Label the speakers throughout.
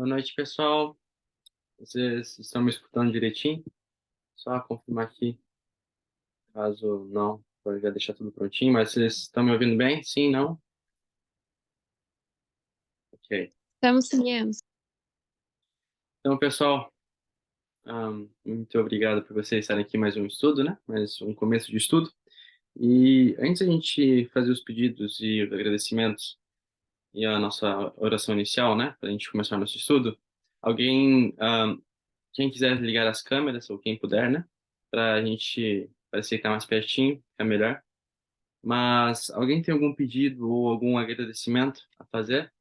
Speaker 1: Boa noite, pessoal. Vocês estão me escutando direitinho? Só confirmar aqui, caso não, eu já deixar tudo prontinho, mas vocês estão me ouvindo bem? Sim, não? Ok.
Speaker 2: Estamos sim.
Speaker 1: Então, pessoal, muito obrigado por vocês estarem aqui mais um estudo, né? Mais um começo de estudo. E antes da gente fazer os pedidos e os agradecimentos e a nossa oração inicial, né? Para a gente começar nosso estudo, alguém, quem quiser ligar as câmeras, ou quem puder, né? Para a gente parecer que tá mais pertinho, ficar melhor. Mas alguém tem algum pedido ou algum agradecimento a fazer?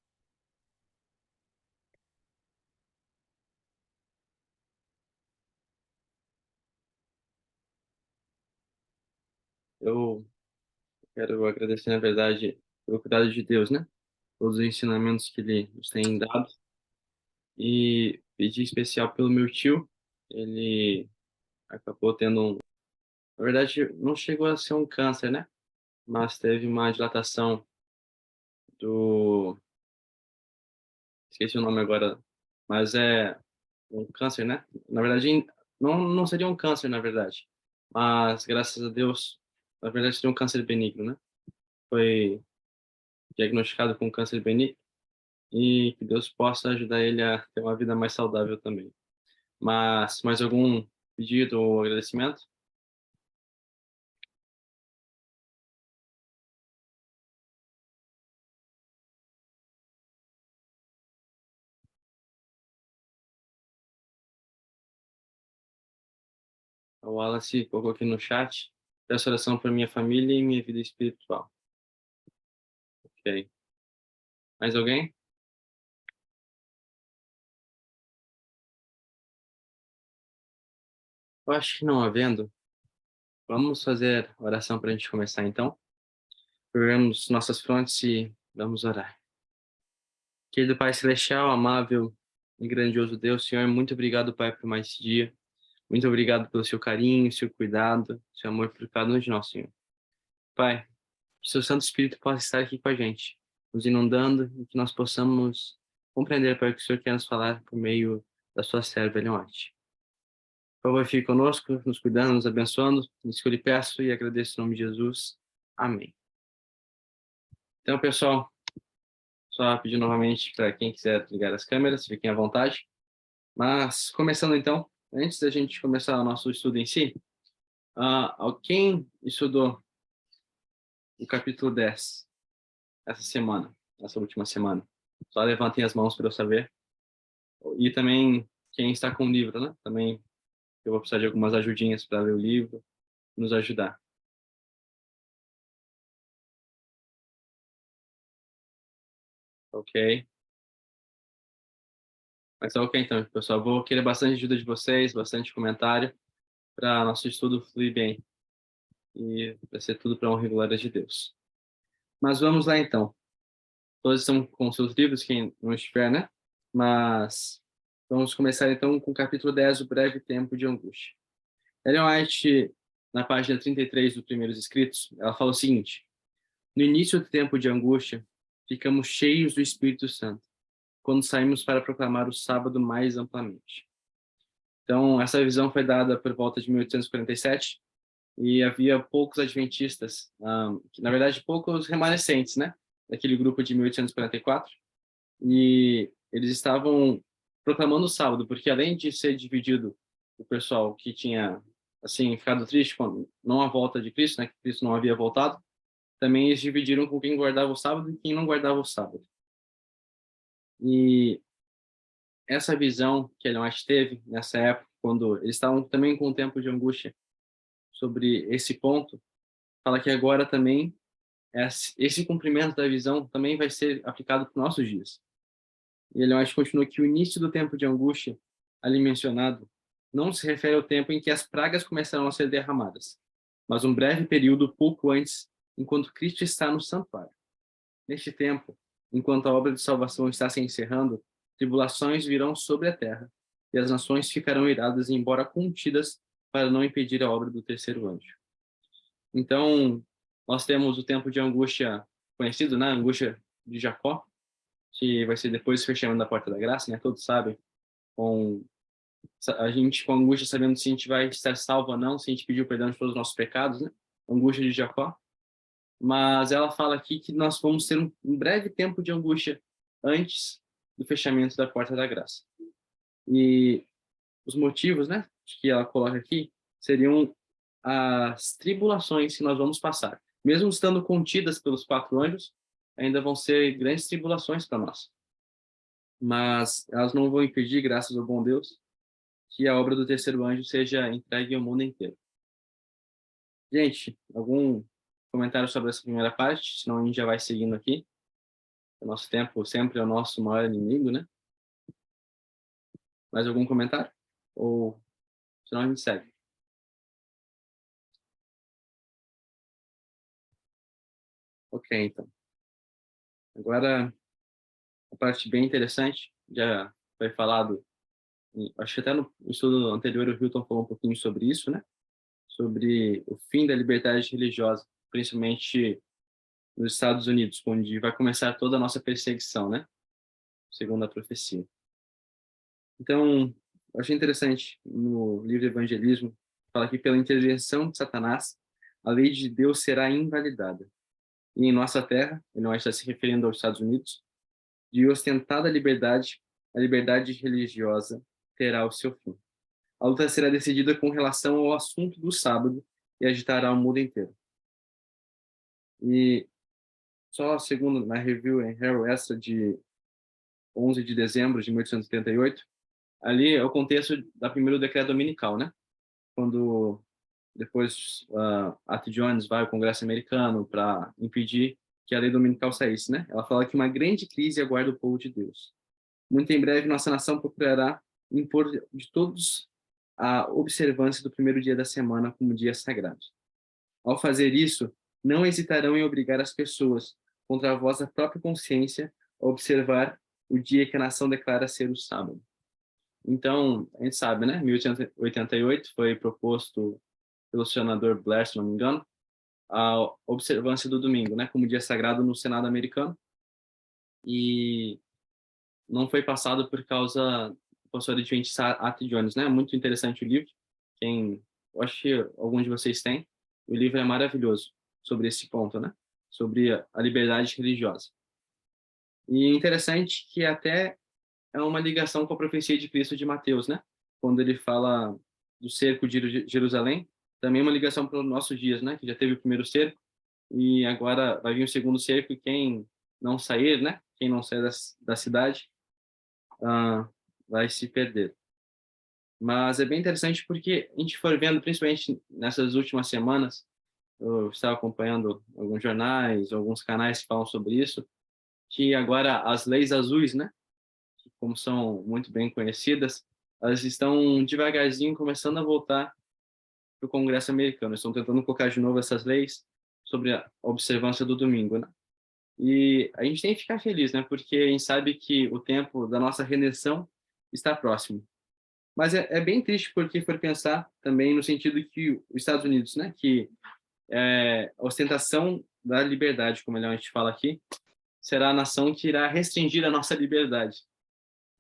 Speaker 1: Eu quero agradecer, na verdade, pelo cuidado de Deus, né? Todos os ensinamentos que Ele nos tem dado e pedir especial pelo meu tio. Ele acabou tendo na verdade, não chegou a ser um câncer, né? Mas teve uma dilatação do, esqueci o nome agora, mas é um câncer, né? Na verdade, não seria um câncer, na verdade. Mas, graças a Deus, na verdade, seria um câncer benigno, né? Foi diagnosticado com câncer benigno e que Deus possa ajudar ele a ter uma vida mais saudável também. Mas, mais algum pedido ou agradecimento? O Wallace colocou aqui no chat. Peço oração para minha família e minha vida espiritual. Ok. Mais alguém? Eu acho que não havendo. Vamos fazer oração para a gente começar, então. Erguemos nossas frontes e vamos orar. Querido Pai Celestial, amável e grandioso Deus, Senhor, muito obrigado, Pai, por mais esse dia. Muito obrigado pelo seu carinho, seu cuidado, seu amor por cada um de nós, Senhor. Pai, que seu Santo Espírito possa estar aqui com a gente, nos inundando e que nós possamos compreender, Pai, o que o Senhor quer nos falar por meio da sua serva, Eleonte. Por favor, fique conosco, nos cuidando, nos abençoando. Isso que eu lhe peço e agradeço em nome de Jesus. Amém. Então, pessoal, só pedir novamente para quem quiser ligar as câmeras, fiquem à vontade. Mas, começando então, antes da gente começar o nosso estudo em si, quem estudou o capítulo 10 essa semana, essa última semana? Só levantem as mãos para eu saber. E também quem está com o livro, né? Também eu vou precisar de algumas ajudinhas para ler o livro, nos ajudar, ok? Mas tá ok então, pessoal. Vou querer bastante ajuda de vocês, bastante comentário, para nosso estudo fluir bem e vai ser tudo para honra e glória de Deus. Mas vamos lá então. Todos estão com seus livros, quem não estiver, né? Mas vamos começar então com o capítulo 10, o breve tempo de angústia. Ellen White, na página 33 dos primeiros escritos, ela fala o seguinte: no início do tempo de angústia, ficamos cheios do Espírito Santo, quando saímos para proclamar o sábado mais amplamente. Então, essa visão foi dada por volta de 1847 e havia poucos adventistas, na verdade, poucos remanescentes, né? Daquele grupo de 1844, e eles estavam proclamando o sábado, porque além de ser dividido o pessoal que tinha, assim, ficado triste com não a volta de Cristo, né? Que Cristo não havia voltado, também eles dividiram com quem guardava o sábado e quem não guardava o sábado. E essa visão que Ellen White teve nessa época, quando eles estavam também com um tempo de angústia sobre esse ponto, fala que agora também esse cumprimento da visão também vai ser aplicado para os nossos dias. E Ellen White continua que o início do tempo de angústia ali mencionado não se refere ao tempo em que as pragas começarão a ser derramadas, mas um breve período pouco antes, enquanto Cristo está no santuário. Neste tempo, enquanto a obra de salvação está se encerrando, tribulações virão sobre a terra, e as nações ficarão iradas, embora contidas, para não impedir a obra do terceiro anjo. Então, nós temos o tempo de angústia conhecido, né? A angústia de Jacó, que vai ser depois do fechamento da porta da graça, né? Todos sabem, com a gente com angústia sabendo se a gente vai estar salvo ou não, se a gente pediu perdão de todos os nossos pecados, né? Angústia de Jacó. Mas ela fala aqui que nós vamos ter um breve tempo de angústia antes do fechamento da porta da graça. E os motivos, né, que ela coloca aqui seriam as tribulações que nós vamos passar. Mesmo estando contidas pelos 4 anjos, ainda vão ser grandes tribulações para nós. Mas elas não vão impedir, graças ao bom Deus, que a obra do terceiro anjo seja entregue ao mundo inteiro. Gente, algum comentário sobre essa primeira parte? Senão a gente já vai seguindo aqui. O nosso tempo sempre é o nosso maior inimigo, né? Mais algum comentário? Ou senão a gente segue. Ok, então. Agora, a parte bem interessante, já foi falado, acho que até no estudo anterior o Hilton falou um pouquinho sobre isso, né? Sobre o fim da liberdade religiosa, principalmente nos Estados Unidos, onde vai começar toda a nossa perseguição, né? Segundo a profecia. Então, eu achei interessante no livro Evangelismo, fala que pela intervenção de Satanás, a lei de Deus será invalidada. E em nossa terra, e não está se referindo aos Estados Unidos, de ostentada liberdade, a liberdade religiosa terá o seu fim. A luta será decidida com relação ao assunto do sábado e agitará o mundo inteiro. E só segundo na review em Hair Extra de 11 de dezembro de 1878, ali é o contexto da primeiro decreto dominical, né? Quando depois Art Jones vai ao Congresso americano para impedir que a lei dominical saísse, né? Ela fala que uma grande crise aguarda o povo de Deus. Muito em breve, nossa nação procurará impor de todos a observância do primeiro dia da semana como dia sagrado. Ao fazer isso, não hesitarão em obrigar as pessoas, contra a vossa própria consciência, a observar o dia que a nação declara ser o sábado. Então, a gente sabe, né? 1888 foi proposto pelo senador Blair, se não me engano, a observância do domingo, né? Como dia sagrado no Senado americano. E não foi passado por causa do pastor Adventista Art Jones, né? Muito interessante o livro. Eu acho que algum de vocês tem. O livro é maravilhoso sobre esse ponto, né? Sobre a liberdade religiosa. E interessante que até é uma ligação com a profecia de Cristo de Mateus, né? Quando ele fala do cerco de Jerusalém, também é uma ligação para os nossos dias, né? Que já teve o primeiro cerco e agora vai vir o segundo cerco e quem não sair, né? Quem não sair da cidade vai se perder. Mas é bem interessante porque a gente foi vendo, principalmente nessas últimas semanas, eu estava acompanhando alguns jornais, alguns canais que falam sobre isso, que agora as leis azuis, né? Como são muito bem conhecidas, elas estão devagarzinho começando a voltar para o Congresso americano. Estão tentando colocar de novo essas leis sobre a observância do domingo, né? E a gente tem que ficar feliz, né? Porque a gente sabe que o tempo da nossa redenção está próximo. Mas é bem triste porque for pensar também no sentido que os Estados Unidos, né? Que é a ostentação da liberdade, como a gente fala aqui, será a nação que irá restringir a nossa liberdade.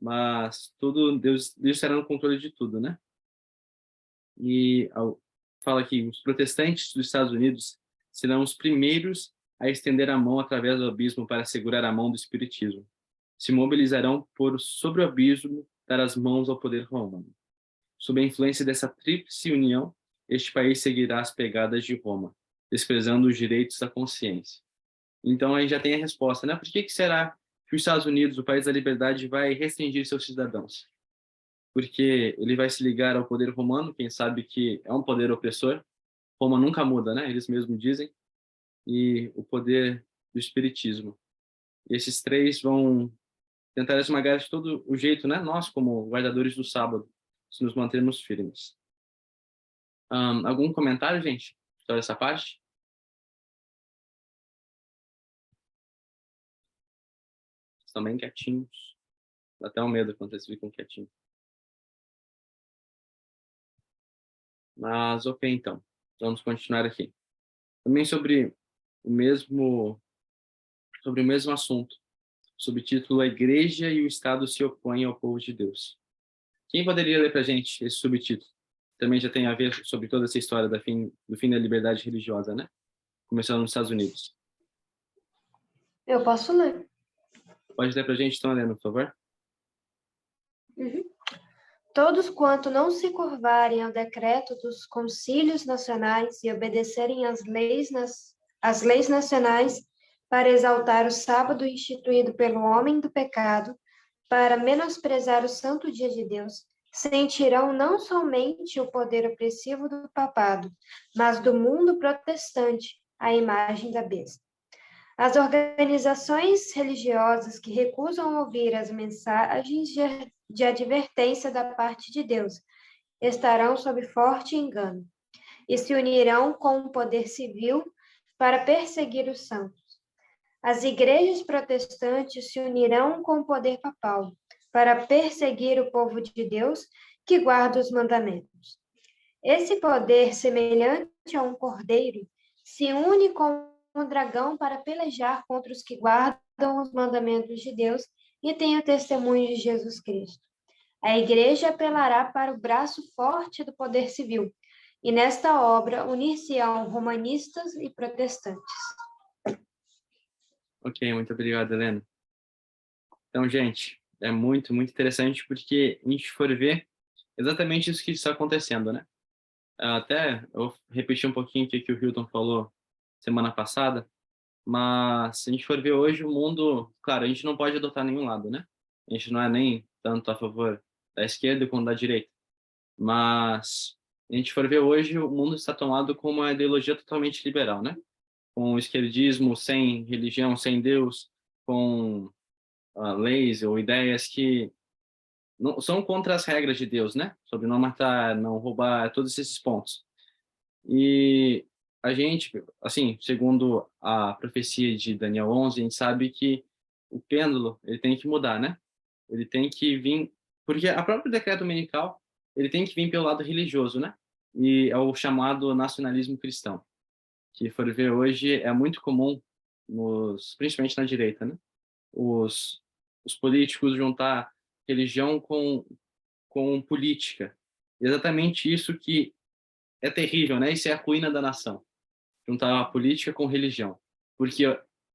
Speaker 1: Mas tudo Deus estará no controle de tudo, né? E fala que os protestantes dos Estados Unidos serão os primeiros a estender a mão através do abismo para segurar a mão do espiritismo. Se mobilizarão por sobre o abismo dar as mãos ao poder romano. Sob a influência dessa tríplice união, este país seguirá as pegadas de Roma, desprezando os direitos da consciência. Então aí já tem a resposta, né? Por que será que os Estados Unidos, o país da liberdade, vai restringir seus cidadãos? Porque ele vai se ligar ao poder romano, quem sabe que é um poder opressor. Roma nunca muda, né? Eles mesmos dizem. E o poder do espiritismo. E esses três vão tentar esmagar de todo o jeito, né? Nós, como guardadores do sábado, se nos mantermos firmes. Algum comentário, gente, sobre essa parte? Estão bem quietinhos. Dá até um medo quando vocês ficam quietinhos. Mas, ok, então. Vamos continuar aqui. Também sobre o mesmo assunto. subtítulo: A Igreja e o Estado se opõem ao povo de Deus. Quem poderia ler para a gente esse subtítulo? Também já tem a ver sobre toda essa história do fim da liberdade religiosa, né? Começando nos Estados Unidos.
Speaker 2: Eu posso ler.
Speaker 1: Pode ler para a gente, então, Helena, por favor?
Speaker 2: Todos quanto não se curvarem ao decreto dos concílios nacionais e obedecerem às leis nacionais para exaltar o sábado instituído pelo homem do pecado, para menosprezar o santo dia de Deus, sentirão não somente o poder opressivo do papado, mas do mundo protestante, a imagem da besta. As organizações religiosas que recusam ouvir as mensagens de advertência da parte de Deus estarão sob forte engano e se unirão com o poder civil para perseguir os santos. As igrejas protestantes se unirão com o poder papal para perseguir o povo de Deus que guarda os mandamentos. Esse poder, semelhante a um cordeiro, se une com o dragão para pelejar contra os que guardam os mandamentos de Deus e têm o testemunho de Jesus Cristo. A igreja apelará para o braço forte do poder civil, e nesta obra unir-se-ão romanistas e protestantes.
Speaker 1: Ok, muito obrigado, Helena. Então, gente, é muito, muito interessante porque a gente for ver exatamente isso que está acontecendo, né? Até eu repeti um pouquinho o que o Hilton falou semana passada, mas se a gente for ver hoje o mundo, claro, a gente não pode adotar nenhum lado, né? A gente não é nem tanto a favor da esquerda quanto da direita, mas se a gente for ver hoje o mundo está tomado com uma ideologia totalmente liberal, né? Com o esquerdismo sem religião, sem Deus, com leis ou ideias que não, são contra as regras de Deus, né? Sobre não matar, não roubar, todos esses pontos. E a gente, assim, segundo a profecia de Daniel 11, a gente sabe que o pêndulo, ele tem que mudar, né? Ele tem que vir, porque a própria decreto dominical, ele tem que vir pelo lado religioso, né? E é o chamado nacionalismo cristão, que for ver hoje é muito comum principalmente na direita, né? Os os políticos juntar religião com política. Exatamente isso que é terrível, né? Isso é a ruína da nação. Juntar a política com religião. Porque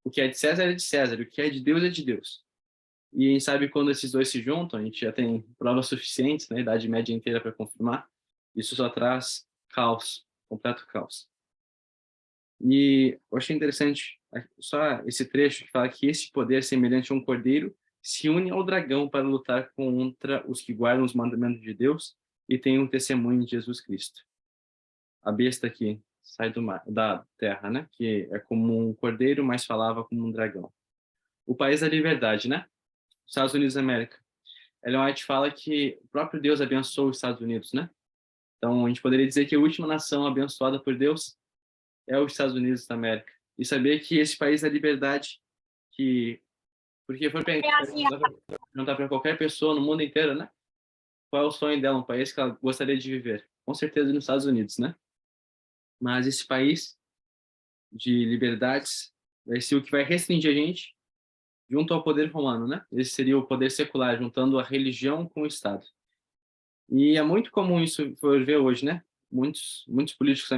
Speaker 1: o que é de César é de César, o que é de Deus é de Deus. E a gente sabe quando esses dois se juntam, a gente já tem provas suficientes, na Idade Média inteira para confirmar, isso só traz caos, completo caos. E eu achei interessante só esse trecho que fala que esse poder semelhante a um cordeiro se une ao dragão para lutar contra os que guardam os mandamentos de Deus e têm um testemunho de Jesus Cristo. A besta que sai da terra, né? Que é como um cordeiro, mas falava como um dragão. O país da liberdade, né? Estados Unidos da América. Ellen White fala que o próprio Deus abençoou os Estados Unidos, né? Então, a gente poderia dizer que a última nação abençoada por Deus é os Estados Unidos da América. E saber que esse país da liberdade, porque foi perguntar para qualquer pessoa no mundo inteiro, né? Qual é o sonho dela, um país que ela gostaria de viver? Com certeza nos Estados Unidos, né? Mas esse país de liberdades vai ser o que vai restringir a gente junto ao poder romano, né? Esse seria o poder secular, juntando a religião com o Estado. E é muito comum isso for ver hoje, né? Muitos políticos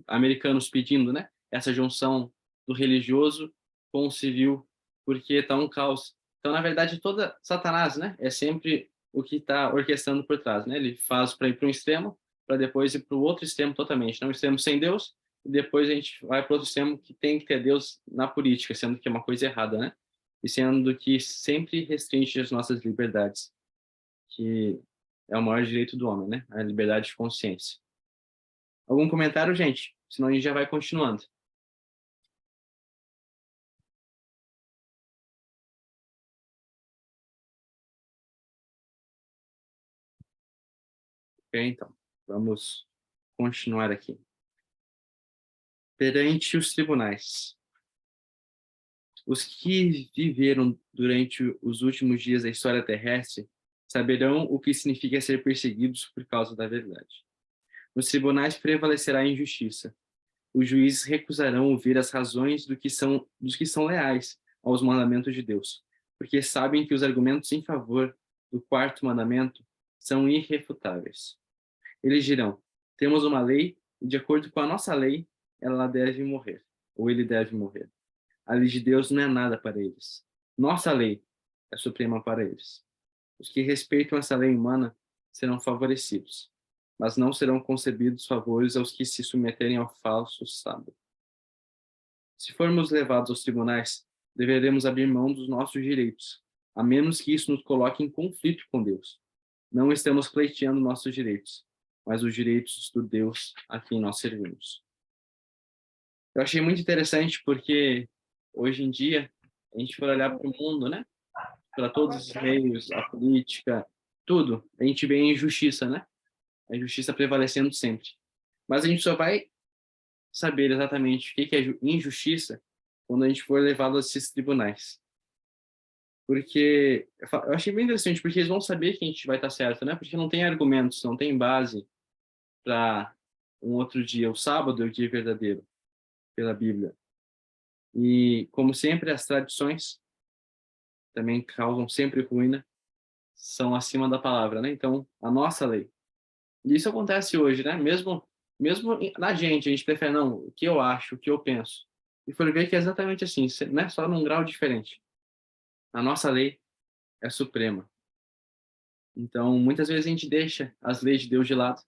Speaker 1: americanos pedindo, né? Essa junção do religioso com o civil, porque está um caos. Então, na verdade, toda Satanás, né? É sempre o que está orquestrando por trás, né? Ele faz para ir para um extremo, para depois ir para o outro extremo totalmente. Não, um extremo sem Deus, e depois a gente vai para outro extremo que tem que ter Deus na política, sendo que é uma coisa errada, né? E sendo que sempre restringe as nossas liberdades, que é o maior direito do homem, né? A liberdade de consciência. Algum comentário, gente? Senão a gente já vai continuando. Ok, então. Vamos continuar aqui. Perante os tribunais. Os que viveram durante os últimos dias da história terrestre saberão o que significa ser perseguidos por causa da verdade. Nos tribunais prevalecerá a injustiça. Os juízes recusarão ouvir as razões dos que são leais, aos mandamentos de Deus, porque sabem que os argumentos em favor do quarto mandamento são irrefutáveis. Eles dirão: temos uma lei e, de acordo com a nossa lei, ela deve morrer, ou ele deve morrer. A lei de Deus não é nada para eles. Nossa lei é suprema para eles. Os que respeitam essa lei humana serão favorecidos, mas não serão concebidos favores aos que se submeterem ao falso sábado. Se formos levados aos tribunais, deveremos abrir mão dos nossos direitos, a menos que isso nos coloque em conflito com Deus. Não estamos pleiteando nossos direitos, mas os direitos do Deus a quem nós servimos. Eu achei muito interessante porque, hoje em dia, a gente for olhar para o mundo, né? Para todos os meios, a política, tudo, a gente vê a injustiça, né? A injustiça prevalecendo sempre. Mas a gente só vai saber exatamente o que é injustiça quando a gente for levado a esses tribunais. Porque eu achei bem interessante, porque eles vão saber que a gente vai estar certo, né? Porque não tem argumentos, não tem base para um outro dia. O sábado é o dia verdadeiro, pela Bíblia. E, como sempre, as tradições também causam sempre ruína, são acima da palavra, né? Então, a nossa lei. E isso acontece hoje, né? Mesmo na gente, a gente prefere, não, o que eu acho, o que eu penso. E for ver que é exatamente assim, né? Só num grau diferente. A nossa lei é suprema. Então, muitas vezes a gente deixa as leis de Deus de lado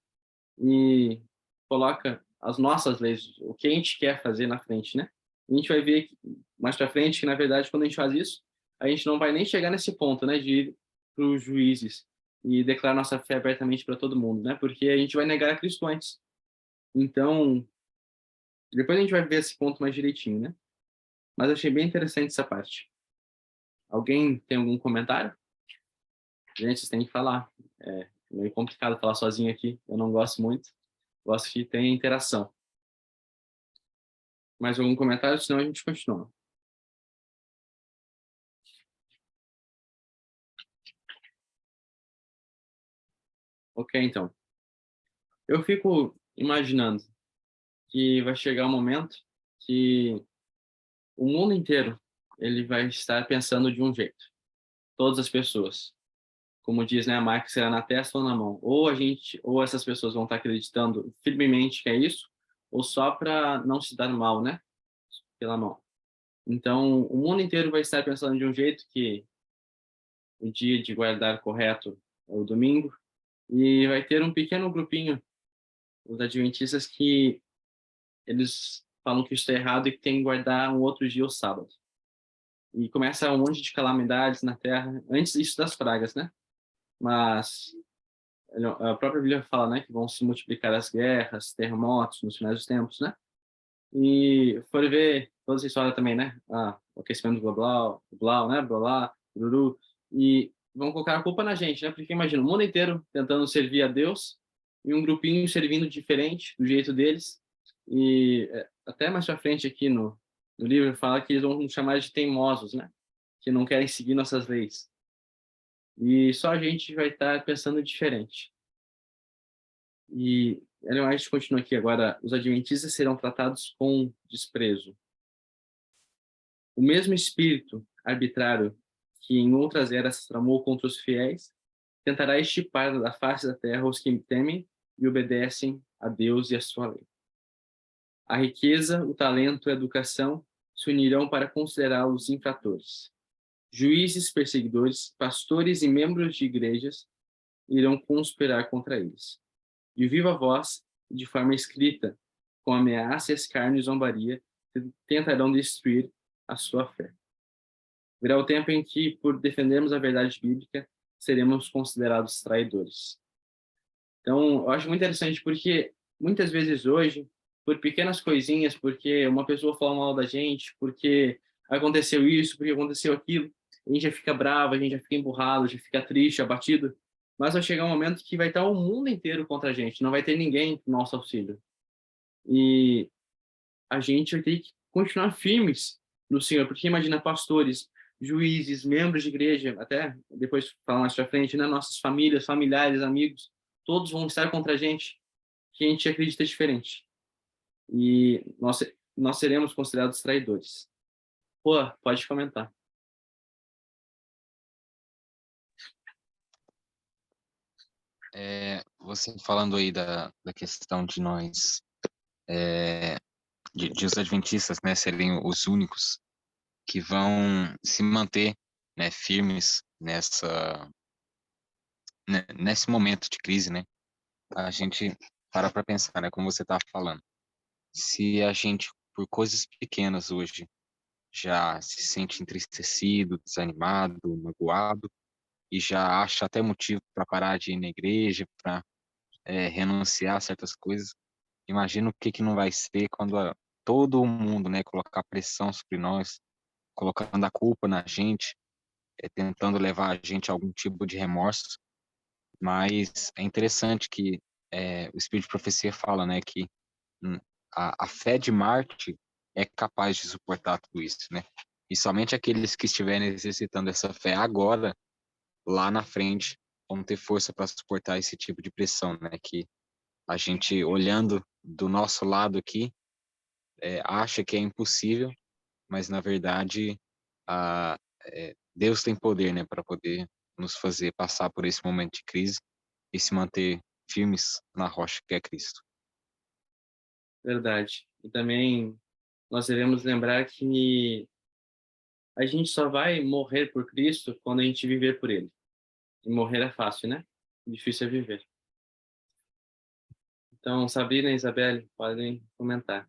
Speaker 1: e coloca as nossas leis, o que a gente quer fazer na frente, né? E a gente vai ver mais para frente que, na verdade, quando a gente faz isso, a gente não vai nem chegar nesse ponto, né, de ir para os juízes e declarar nossa fé abertamente para todo mundo, né? Porque a gente vai negar a Cristo antes. Então, depois a gente vai ver esse ponto mais direitinho, né? Mas eu achei bem interessante essa parte. Alguém tem algum comentário? Gente, vocês têm que falar. É meio complicado falar sozinho aqui. Eu não gosto muito. Gosto que tenha interação. Mais algum comentário? Senão a gente continua. Ok, então. Eu fico imaginando que vai chegar um momento que o mundo inteiro ele vai estar pensando de um jeito. Todas as pessoas. Como diz, né, a marca será na testa ou na mão. Ou essas pessoas vão estar acreditando firmemente que é isso, ou só para não se dar mal, né, pela mão. Então, o mundo inteiro vai estar pensando de um jeito que o dia de guardar correto é o domingo, e vai ter um pequeno grupinho, os adventistas, que eles falam que isso é errado e que tem que guardar um outro dia, o sábado. E começa um monte de calamidades na Terra, antes disso das pragas, né? Mas a própria Bíblia fala, né, que vão se multiplicar as guerras, terremotos nos finais dos tempos, né? E for ver toda essa história também, né? O aquecimento global, né? Blá, blá, bururu. E vão colocar a culpa na gente, né? Porque imagina, o mundo inteiro tentando servir a Deus e um grupinho servindo diferente, do jeito deles. E até mais pra frente aqui no livro fala que eles vão nos chamar de teimosos, né? Que não querem seguir nossas leis. E só a gente vai estar pensando diferente. E a gente continua aqui agora. Os adventistas serão tratados com desprezo. O mesmo espírito arbitrário que em outras eras tramou contra os fiéis tentará extirpar da face da terra os que temem e obedecem a Deus e a sua lei. A riqueza, o talento e a educação se unirão para considerá-los infratores. Juízes, perseguidores, pastores e membros de igrejas irão conspirar contra eles. De viva voz, de forma escrita, com ameaça, escárnio e zombaria, tentarão destruir a sua fé. Virá o tempo em que, por defendermos a verdade bíblica, seremos considerados traidores. Então, eu acho muito interessante porque, muitas vezes hoje, por pequenas coisinhas, porque uma pessoa fala mal da gente, porque aconteceu isso, porque aconteceu aquilo, a gente já fica bravo, a gente já fica emburrado, já fica triste, abatido, mas vai chegar um momento que vai estar o mundo inteiro contra a gente, não vai ter ninguém no nosso auxílio. E a gente vai ter que continuar firmes no Senhor, porque imagina pastores, juízes, membros de igreja, até depois falar mais pra frente, né, nossas famílias, familiares, amigos, todos vão estar contra a gente, que a gente acredita diferente. E nós seremos considerados traidores. Pô, pode comentar.
Speaker 3: Você falando aí da questão de nós, de os adventistas, né, serem os únicos que vão se manter, né, firmes nesse momento de crise, né? A gente para pensar, né, como você estava falando. Se a gente, por coisas pequenas hoje, já se sente entristecido, desanimado, magoado, e já acha até motivo para parar de ir na igreja, para renunciar a certas coisas, imagina o que que não vai ser quando todo mundo, né, colocar pressão sobre nós, colocando a culpa na gente, tentando levar a gente a algum tipo de remorso. Mas é interessante que o Espírito de Profecia fala, né, que hum, a fé de Marte é capaz de suportar tudo isso, né? E somente aqueles que estiverem exercitando essa fé agora, lá na frente, vão ter força para suportar esse tipo de pressão, né? Que a gente, olhando do nosso lado aqui, acha que é impossível, mas na verdade, Deus tem poder, né, para poder nos fazer passar por esse momento de crise e se manter firmes na rocha que é Cristo.
Speaker 1: Verdade. E também nós devemos lembrar que a gente só vai morrer por Cristo quando a gente viver por Ele. E morrer é fácil, né? Difícil é viver. Então, Sabrina e Isabelle, podem comentar.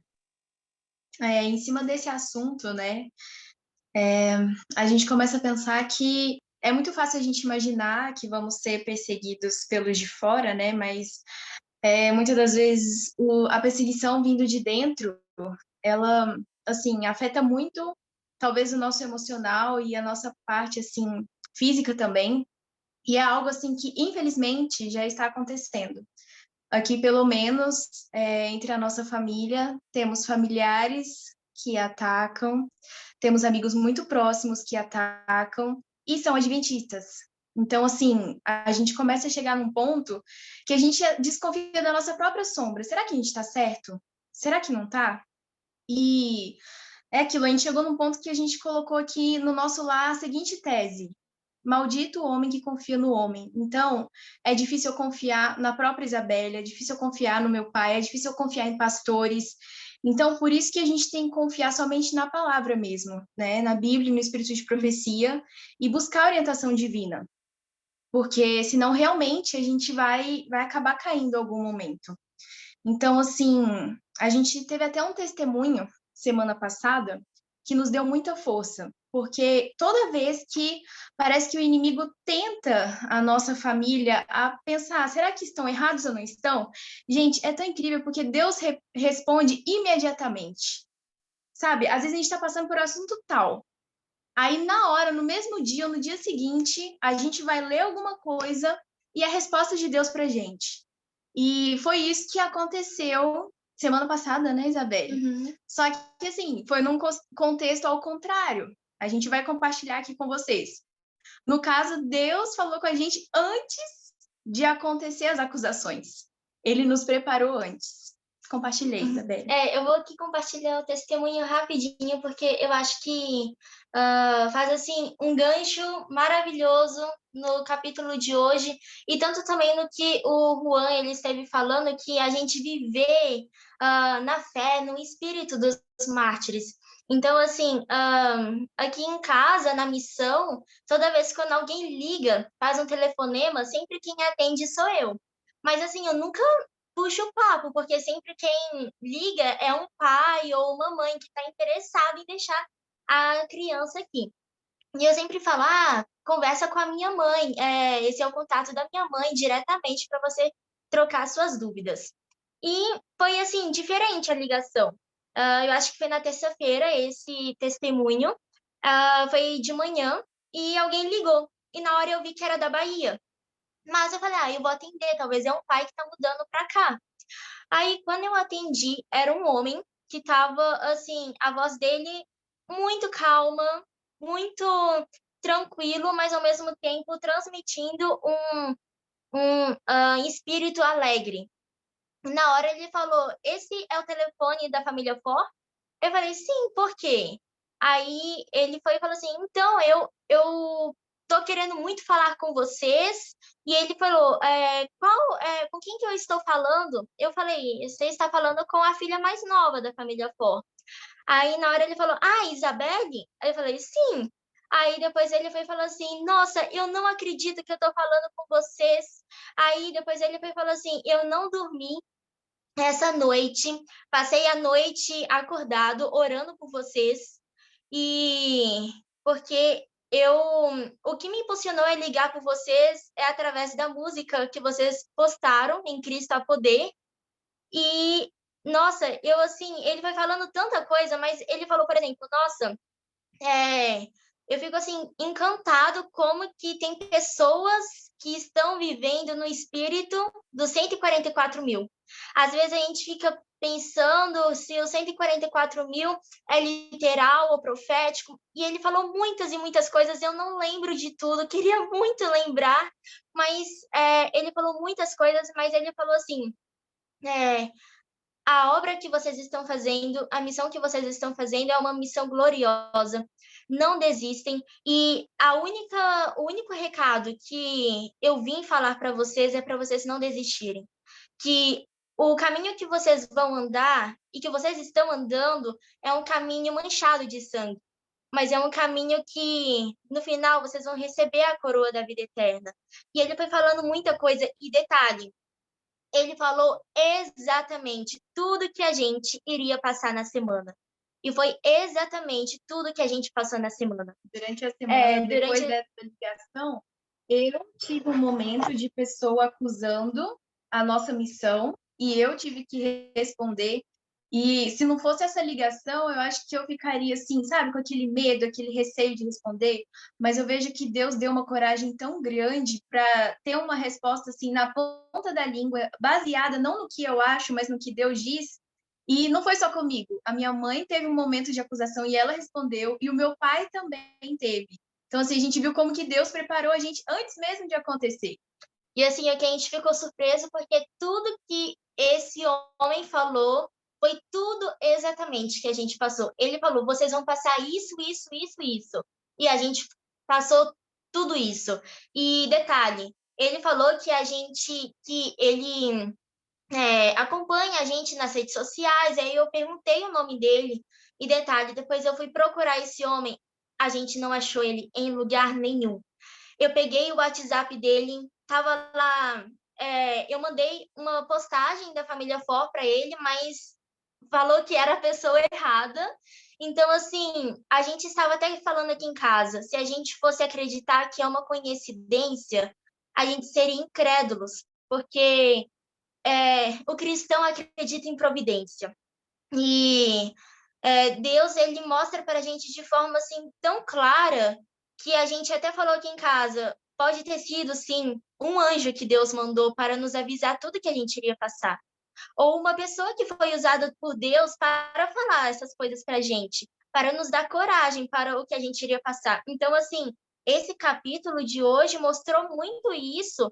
Speaker 4: Em cima desse assunto, né, a gente começa a pensar que é muito fácil a gente imaginar que vamos ser perseguidos pelos de fora, né, mas muitas das vezes a perseguição vindo de dentro, ela, assim, afeta muito, talvez, o nosso emocional e a nossa parte, assim, física também, e é algo, assim, que, infelizmente, já está acontecendo. Aqui, pelo menos, entre a nossa família, temos familiares que atacam, temos amigos muito próximos que atacam e são adventistas. Então, assim, a gente começa a chegar num ponto que a gente desconfia da nossa própria sombra. Será que a gente está certo? Será que não está? E é aquilo, a gente chegou num ponto que a gente colocou aqui no nosso lar a seguinte tese: maldito o homem que confia no homem. Então, é difícil eu confiar na própria Isabelle, é difícil eu confiar no meu pai, é difícil eu confiar em pastores. Então, por isso que a gente tem que confiar somente na palavra mesmo, né? Na Bíblia, no Espírito de profecia e buscar orientação divina. Porque senão realmente a gente vai acabar caindo em algum momento. Então, assim, a gente teve até um testemunho semana passada que nos deu muita força, porque toda vez que parece que o inimigo tenta a nossa família a pensar, será que estão errados ou não estão? Gente, é tão incrível porque Deus responde imediatamente, sabe? Às vezes a gente está passando por um assunto tal, aí na hora, no mesmo dia ou no dia seguinte, a gente vai ler alguma coisa e a resposta de Deus pra gente. E foi isso que aconteceu semana passada, né, Isabelle?
Speaker 2: Uhum.
Speaker 4: Só que, assim, foi num contexto ao contrário. A gente vai compartilhar aqui com vocês. No caso, Deus falou com a gente antes de acontecer as acusações. Ele nos preparou antes. Compartilhei, Isabelle.
Speaker 5: Eu vou aqui compartilhar o testemunho rapidinho, porque eu acho que faz assim um gancho maravilhoso no capítulo de hoje, e tanto também no que o Juan ele esteve falando, que a gente viver na fé, no espírito dos mártires. Então, assim, aqui em casa, na missão, toda vez que quando alguém liga, faz um telefonema, sempre quem atende sou eu. Mas, assim, eu nunca puxa o papo, porque sempre quem liga é um pai ou uma mãe que está interessado em deixar a criança aqui. E eu sempre falo, conversa com a minha mãe, esse é o contato da minha mãe diretamente para você trocar suas dúvidas. E foi, assim, diferente a ligação. Eu acho que foi na terça-feira esse testemunho, foi de manhã, e alguém ligou. E na hora eu vi que era da Bahia. Mas eu falei, eu vou atender, talvez é um pai que está mudando para cá. Aí, quando eu atendi, era um homem que estava, assim, a voz dele muito calma, muito tranquilo, mas ao mesmo tempo transmitindo um espírito alegre. Na hora ele falou, esse é o telefone da família For? Eu falei, sim, por quê? Aí ele foi e falou assim, então, eu tô querendo muito falar com vocês. E ele falou, com quem que eu estou falando? Eu falei, você está falando com a filha mais nova da família Ford. Aí na hora ele falou, Isabelle? Aí eu falei, sim. Aí depois ele foi e falou assim, nossa, eu não acredito que eu tô falando com vocês. Aí depois ele foi e falou assim, eu não dormi essa noite, passei a noite acordado, orando por vocês. E porque o que me impulsionou a ligar por vocês é através da música que vocês postaram em Cristo a Poder. E, nossa, eu assim, ele foi falando tanta coisa, mas ele falou, por exemplo, nossa, eu fico assim, encantado como que tem pessoas que estão vivendo no espírito dos 144 mil. Às vezes a gente fica pensando se os 144 mil é literal ou profético, e ele falou muitas e muitas coisas, eu não lembro de tudo, queria muito lembrar, mas ele falou muitas coisas, mas ele falou assim, a obra que vocês estão fazendo, a missão que vocês estão fazendo é uma missão gloriosa. Não desistem. E o único recado que eu vim falar para vocês é para vocês não desistirem. Que o caminho que vocês vão andar e que vocês estão andando é um caminho manchado de sangue. Mas é um caminho que, no final, vocês vão receber a coroa da vida eterna. E ele foi falando muita coisa. E detalhe, ele falou exatamente tudo que a gente iria passar na semana. E foi exatamente tudo que a gente passou na semana.
Speaker 4: Durante a semana, depois dessa ligação, eu tive um momento de pessoa acusando a nossa missão e eu tive que responder. E se não fosse essa ligação, eu acho que eu ficaria assim, sabe, com aquele medo, aquele receio de responder. Mas eu vejo que Deus deu uma coragem tão grande para ter uma resposta assim na ponta da língua, baseada não no que eu acho, mas no que Deus diz. E não foi só comigo. A minha mãe teve um momento de acusação e ela respondeu, e o meu pai também teve. Então, assim, a gente viu como que Deus preparou a gente antes mesmo de acontecer.
Speaker 5: E assim, aqui a gente ficou surpreso porque tudo que esse homem falou foi tudo exatamente que a gente passou. Ele falou, vocês vão passar isso, isso, isso, isso. E a gente passou tudo isso. E detalhe, ele falou que ele acompanha a gente nas redes sociais, aí eu perguntei o nome dele, e detalhe, depois eu fui procurar esse homem, a gente não achou ele em lugar nenhum. Eu peguei o WhatsApp dele, tava lá, eu mandei uma postagem da família For para ele, mas falou que era a pessoa errada. Então, assim, a gente estava até falando aqui em casa, se a gente fosse acreditar que é uma coincidência, a gente seria incrédulos, porque o cristão acredita em providência. E Deus, ele mostra para a gente de forma assim tão clara que a gente até falou aqui em casa, pode ter sido, sim, um anjo que Deus mandou para nos avisar tudo que a gente iria passar. Ou uma pessoa que foi usada por Deus para falar essas coisas para a gente, para nos dar coragem para o que a gente iria passar. Então, assim, esse capítulo de hoje mostrou muito isso,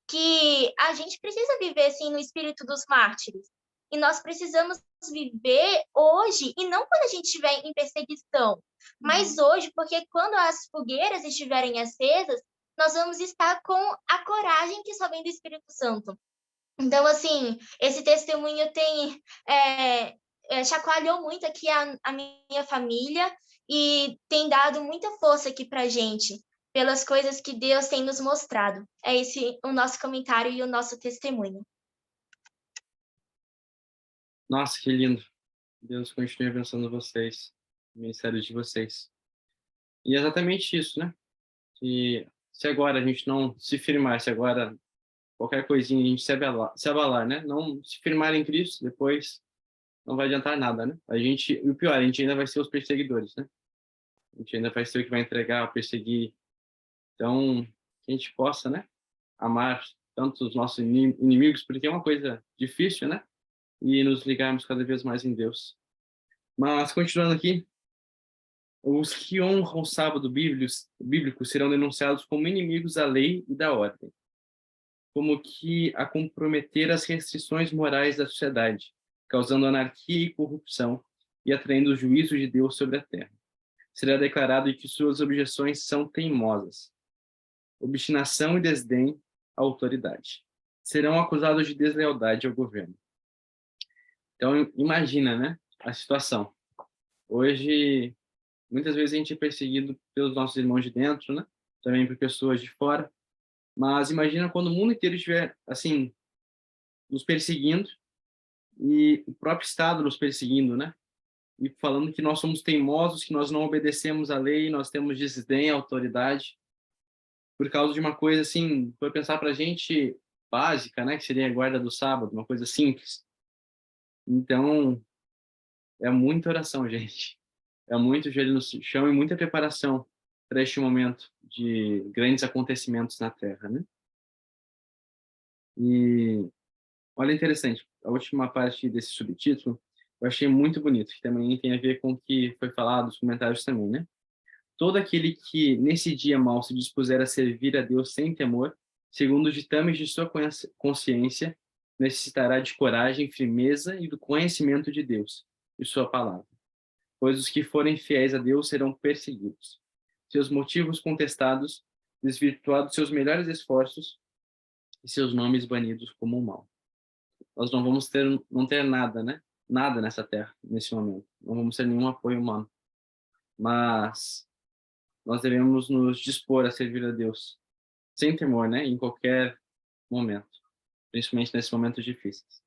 Speaker 5: que a gente precisa viver assim no espírito dos mártires. E nós precisamos viver hoje e não quando a gente estiver em perseguição, mas hoje, porque quando as fogueiras estiverem acesas, nós vamos estar com a coragem que só vem do Espírito Santo. Então, assim, esse testemunho chacoalhou muito aqui a minha família e tem dado muita força aqui para a gente, pelas coisas que Deus tem nos mostrado. É esse o nosso comentário e o nosso testemunho.
Speaker 1: Nossa, que lindo. Deus continue abençoando vocês, o ministério de vocês. E é exatamente isso, né? Que se agora a gente não se firmar, se agora qualquer coisinha a gente se abalar, né? Não se firmar em Cristo, depois não vai adiantar nada, né? E o pior, a gente ainda vai ser os perseguidores, né? A gente ainda vai ser o que vai entregar, perseguir. Então, que a gente possa, né? Amar tanto os nossos inimigos, porque é uma coisa difícil, né? E nos ligarmos cada vez mais em Deus. Mas, continuando aqui, os que honram o sábado bíblico serão denunciados como inimigos da lei e da ordem, como que a comprometer as restrições morais da sociedade, causando anarquia e corrupção e atraindo o juízo de Deus sobre a terra. será declarado que suas objeções são teimosas. Obstinação e desdém à autoridade. Serão acusados de deslealdade ao governo. Então, imagina, né, a situação. Hoje, muitas vezes a gente é perseguido pelos nossos irmãos de dentro, né? Também por pessoas de fora. Mas imagina quando o mundo inteiro estiver, assim, nos perseguindo e o próprio Estado nos perseguindo, né? E falando que nós somos teimosos, que nós não obedecemos à lei, nós temos desdém à autoridade, por causa de uma coisa, assim, foi pensar pra gente básica, né? Que seria a guarda do sábado, uma coisa simples. Então, é muita oração, gente. É muito joelho no chão e muita preparação para este momento de grandes acontecimentos na Terra, né? E olha, interessante, a última parte desse subtítulo eu achei muito bonito, que também tem a ver com o que foi falado nos comentários também, né? Todo aquele que nesse dia mal se dispuser a servir a Deus sem temor, segundo os ditames de sua consciência, necessitará de coragem, firmeza e do conhecimento de Deus e sua palavra, pois os que forem fiéis a Deus serão perseguidos. Seus motivos contestados, desvirtuados seus melhores esforços e seus nomes banidos como o mal. Nós não ter nada, né? Nada nessa terra, nesse momento. Não vamos ter nenhum apoio humano. Mas nós devemos nos dispor a servir a Deus, sem temor, né? Em qualquer momento, principalmente nesses momentos difíceis.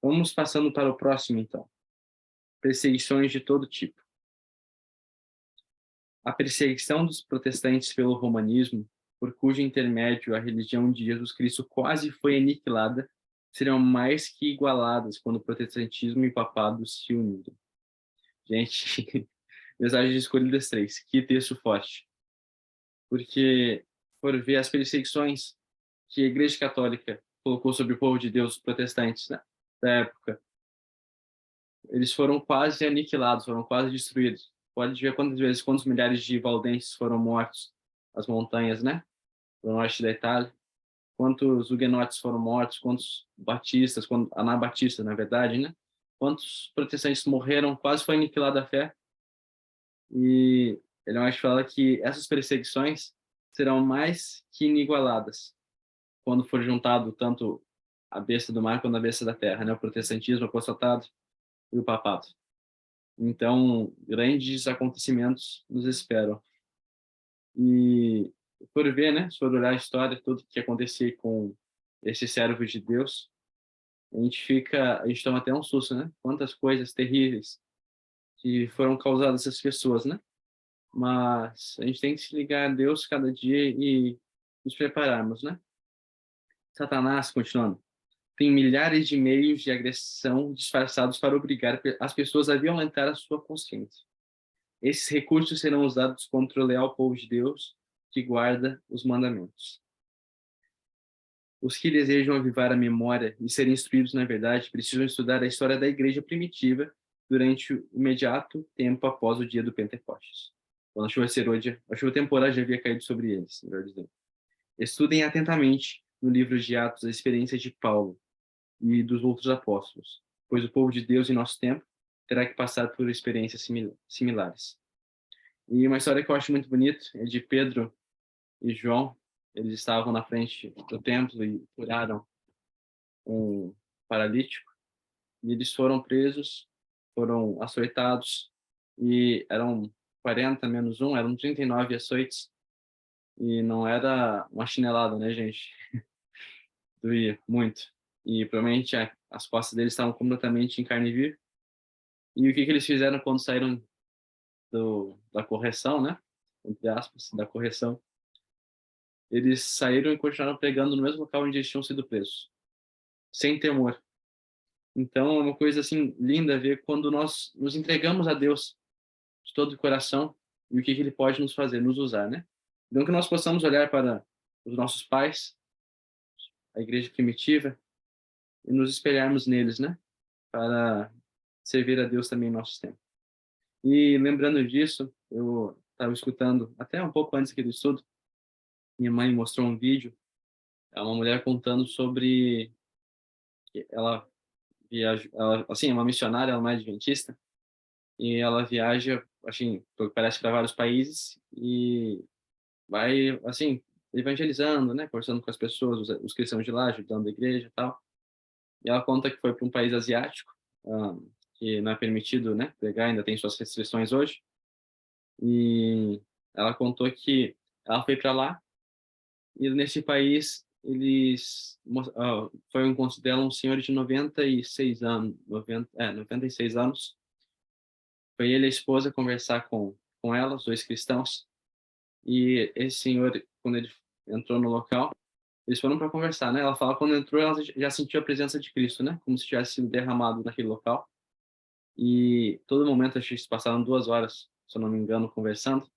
Speaker 1: Vamos passando para o próximo, então. Perseguições de todo tipo. A perseguição dos protestantes pelo romanismo, por cujo intermédio a religião de Jesus Cristo quase foi aniquilada, serão mais que igualadas quando o protestantismo e o papado se uniram. Gente, mensagem de Escolhidas 3, que texto forte. Porque, por ver as perseguições que a Igreja Católica colocou sobre o povo de Deus, os protestantes, né, da época, eles foram quase aniquilados, foram quase destruídos. Pode ver quantas vezes, quantos milhares de valdenses foram mortos nas montanhas, né, do norte da Itália. Quantos huguenotes foram mortos, quantos batistas, anabatistas, na verdade, né? Quantos protestantes morreram, quase foi aniquilada a fé. E ele mais fala que essas perseguições serão mais que inigualadas quando for juntado tanto a besta do mar quanto a besta da terra, né? O protestantismo, o apostolado e o papado. Então, grandes acontecimentos nos esperam. E por ver, né, se for olhar a história, tudo que acontecia com esses servos de Deus, a gente toma até um susto, né? Quantas coisas terríveis que foram causadas a essas pessoas, né? Mas a gente tem que se ligar a Deus cada dia e nos prepararmos, né? Satanás, continuando, tem milhares de meios de agressão disfarçados para obrigar as pessoas a violentar a sua consciência. Esses recursos serão usados contra o leal povo de Deus que guarda os mandamentos. Os que desejam avivar a memória e serem instruídos na verdade precisam estudar a história da igreja primitiva durante o imediato tempo após o dia do Pentecostes, quando a chuva temporal já havia caído sobre eles, melhor dizendo. Estudem atentamente no livro de Atos a experiência de Paulo e dos outros apóstolos, pois o povo de Deus em nosso tempo terá que passar por experiências similares. E uma história que eu acho muito bonita é de Pedro e João. Eles estavam na frente do templo e curaram um paralítico. E eles foram presos, foram açoitados, e eram 40 menos um, eram 39 açoites. E não era uma chinelada, né, gente? Doía muito. E provavelmente as costas deles estavam completamente em carne viva. E o que eles fizeram quando saíram da correção, né? Entre aspas, da correção? Eles saíram e continuaram pregando no mesmo local onde eles tinham sido presos, sem temor. Então é uma coisa assim linda ver quando nós nos entregamos a Deus de todo o coração e o que Ele pode nos fazer, nos usar, né? Então que nós possamos olhar para os nossos pais, a igreja primitiva, e nos espelharmos neles, né? Para servir a Deus também em nossos tempos. E lembrando disso, eu estava escutando até um pouco antes aqui do estudo, minha mãe mostrou um vídeo, é uma mulher contando sobre ela viajou, ela, assim, é uma missionária, ela é uma adventista, e ela viaja, assim, parece para vários países e vai, assim, evangelizando, né, conversando com as pessoas, os cristãos de lá, ajudando a igreja e tal. E ela conta que foi para um país asiático, hã, que não é permitido, né, pregar, ainda tem suas restrições hoje. E ela contou que ela foi para lá e nesse país foi o encontro dela um senhor de 96 anos, 96 anos. Foi ele e a esposa conversar com ela, os 2 cristãos, e esse senhor, quando ele entrou no local, eles foram para conversar, né, ela fala que quando entrou ela já sentiu a presença de Cristo, né, como se tivesse sido derramado naquele local. E todo momento, acho que se passaram 2 horas, se eu não me engano, conversando.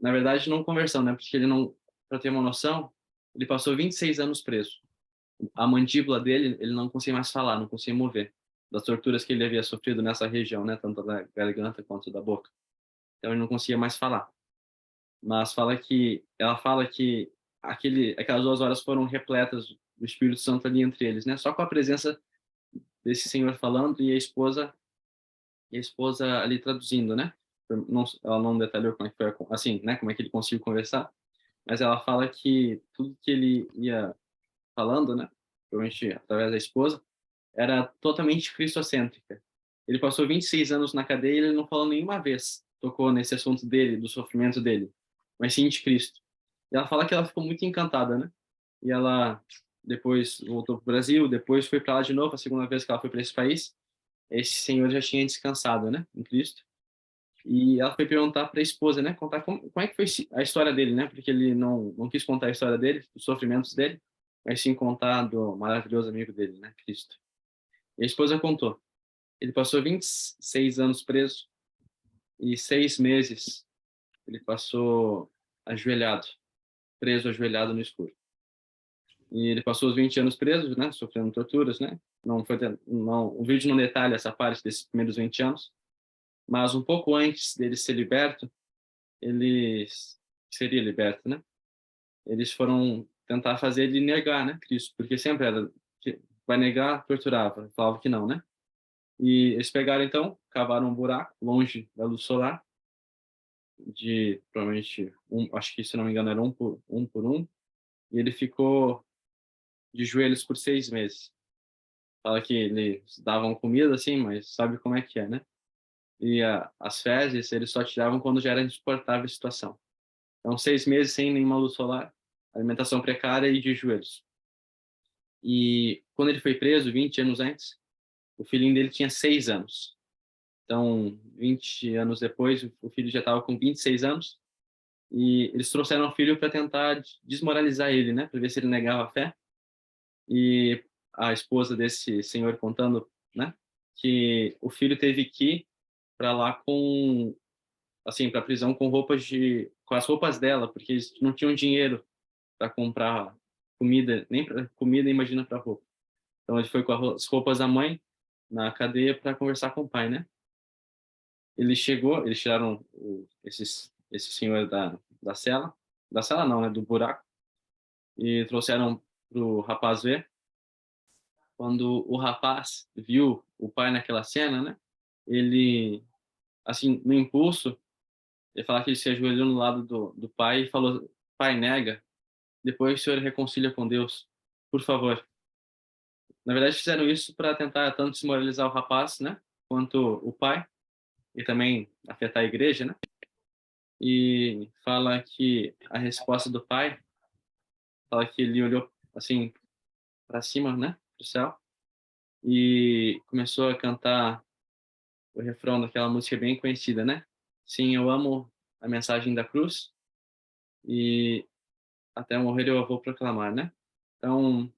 Speaker 1: Na verdade, não conversando, né, porque ele não, para ter uma noção, ele passou 26 anos preso. A mandíbula dele, ele não conseguia mais falar, não conseguia mover, das torturas que ele havia sofrido nessa região, né, tanto da garganta quanto da boca. Então ele não conseguia mais falar. Mas ela fala que aquelas 2 horas foram repletas do Espírito Santo ali entre eles, né, só com a presença desse senhor falando e a esposa ali traduzindo, né. Não, ela não detalhou como é que foi, assim, né, como é que ele conseguiu conversar, mas ela fala que tudo que ele ia falando, né, provavelmente através da esposa, era totalmente cristocêntrica. Ele passou 26 anos na cadeia e ele não falou nenhuma vez, tocou nesse assunto dele, do sofrimento dele, mas sim de Cristo. E ela fala que ela ficou muito encantada, né? E ela depois voltou para o Brasil, depois foi para lá de novo, a segunda vez que ela foi para esse país. Esse senhor já tinha descansado, né, em Cristo. E ela foi perguntar para a esposa, né, contar como é que foi a história dele, né, porque ele não quis contar a história dele, dos sofrimentos dele, mas sim contar do maravilhoso amigo dele, né, Cristo. E a esposa contou. Ele passou 26 anos preso e 6 meses ele passou ajoelhado, preso ajoelhado no escuro. E ele passou os 20 anos preso, né, sofrendo torturas, né. Não foi não, o vídeo não detalha essa parte desses primeiros 20 anos, mas um pouco antes dele ser liberto, eles seria liberto, né. Eles foram tentar fazer ele negar, né, Cristo, porque sempre era que vai negar, torturava, falava que não, né. E eles pegaram então, cavaram um buraco longe da luz solar, de provavelmente acho que se não me engano era por um, e ele ficou de joelhos por 6 meses. Fala que eles davam comida, assim, mas sabe como é que é, né. E as fezes eles só tiravam quando já era insuportável a situação. Então 6 meses sem nenhuma luz solar, alimentação precária e de joelhos. E quando ele foi preso, 20 anos antes, o filhinho dele tinha 6 anos. Então, 20 anos depois, o filho já estava com 26 anos, e eles trouxeram o filho para tentar desmoralizar ele, né, para ver se ele negava a fé. E a esposa desse senhor contando, né, que o filho teve que ir para lá com, assim, para a prisão com as roupas dela, porque eles não tinham dinheiro para comprar comida, nem para comida, imagina para roupa. Então ele foi com as roupas da mãe na cadeia para conversar com o pai, né. Ele chegou, eles tiraram esse senhor da cela não, né, do buraco, e trouxeram para o rapaz ver. Quando o rapaz viu o pai naquela cena, né, ele, assim, no impulso, ele fala que ele se ajoelhou no lado do pai e falou: "Pai, nega, depois o senhor reconcilia com Deus, por favor". Na verdade fizeram isso para tentar tanto desmoralizar o rapaz, né, quanto o pai, e também afetar a igreja, né. E fala que a resposta do pai, fala que ele olhou, assim, para cima, né, para o céu, e começou a cantar o refrão daquela música bem conhecida, né. "Sim, eu amo a mensagem da cruz e até morrer eu vou proclamar", né. Então,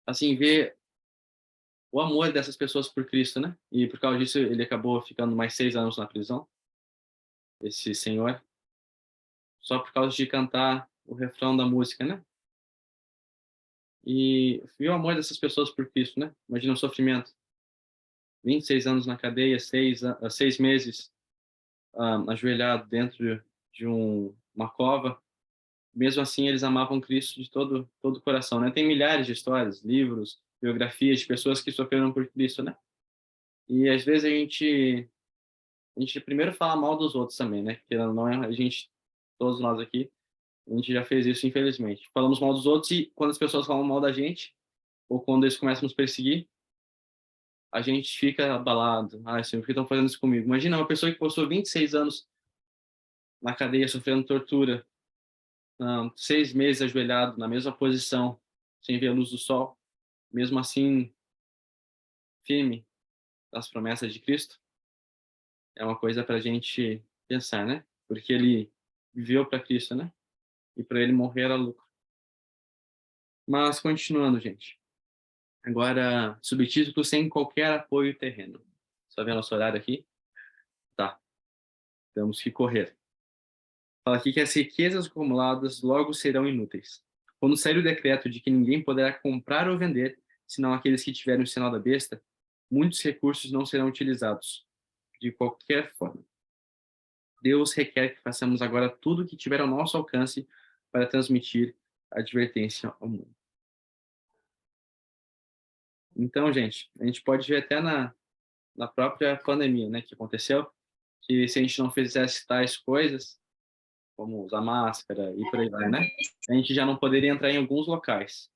Speaker 1: assim, ver o amor dessas pessoas por Cristo, né, e por causa disso ele acabou ficando mais 6 anos na prisão, esse senhor, só por causa de cantar o refrão da música, né. E ver o amor dessas pessoas por Cristo, né, imagina o sofrimento, 26 anos na cadeia, 6 meses, ajoelhado dentro de uma cova, mesmo assim eles amavam Cristo de todo o coração, né. Tem milhares de histórias, livros, biografias de pessoas que sofreram por Cristo, né. E às vezes a gente primeiro fala mal dos outros também, né? Porque não é a gente, todos nós aqui, a gente já fez isso, infelizmente. Falamos mal dos outros e quando as pessoas falam mal da gente, ou quando eles começam a nos perseguir, a gente fica abalado. Ah, Senhor, por que estão fazendo isso comigo? Imagina uma pessoa que passou 26 anos na cadeia, sofrendo tortura, 6 meses ajoelhado na mesma posição, sem ver a luz do sol, mesmo assim, firme nas promessas de Cristo. É uma coisa para a gente pensar, né? Porque ele viveu para Cristo, né? E para ele morrer era lucro. Mas continuando, gente. Agora, subtítulo sem qualquer apoio terreno. Só vendo nosso horário aqui? Tá. Temos que correr. Fala aqui que as riquezas acumuladas logo serão inúteis. Quando sair o decreto de que ninguém poderá comprar ou vender, senão aqueles que tiverem o sinal da besta, muitos recursos não serão utilizados, de qualquer forma. Deus requer que façamos agora tudo o que tiver ao nosso alcance para transmitir a advertência ao mundo. Então, gente, a gente pode ver até na própria pandemia, né, que aconteceu, que se a gente não fizesse tais coisas, como usar máscara e por aí vai, né, a gente já não poderia entrar em alguns locais.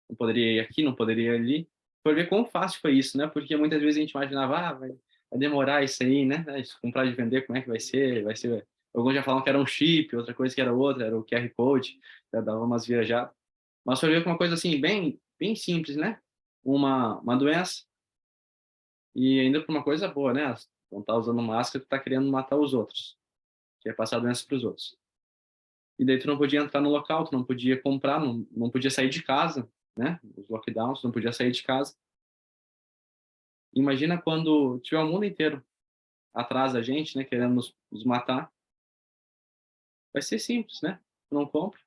Speaker 1: Não poderia ir aqui, não poderia ir ali. Por ver quão fácil foi isso, né, porque muitas vezes a gente imaginava, vai demorar isso aí, né, comprar e vender, como é que vai ser? Vai ser... Alguns já falam que era um chip, outra coisa que era outra, era o QR Code, já dava umas viajadas. Mas foi ver com uma coisa assim, bem simples, né? Uma doença, e ainda por uma coisa boa, né? Não tá usando máscara, tu tá querendo matar os outros, que é passar a doença para os outros. E daí tu não podia entrar no local, tu não podia comprar, não podia sair de casa, né? Os lockdowns, não podia sair de casa. Imagina quando tiver o mundo inteiro atrás da gente, né? Querendo nos matar. Vai ser simples, né? Tu não compra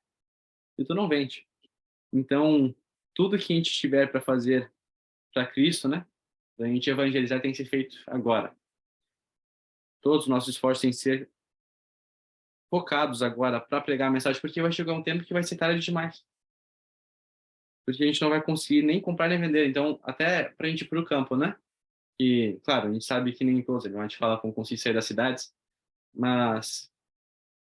Speaker 1: e tu não vende. Então, tudo que a gente tiver para fazer para Cristo, né? A gente evangelizar tem que ser feito agora. Todos os nossos esforços têm que ser focados agora para pregar a mensagem, porque vai chegar um tempo que vai ser tarde demais. Porque a gente não vai conseguir nem comprar nem vender. Então, até para a gente ir para o campo, né? E, claro, a gente sabe que nem todos, a gente fala com conseguir sair das cidades, mas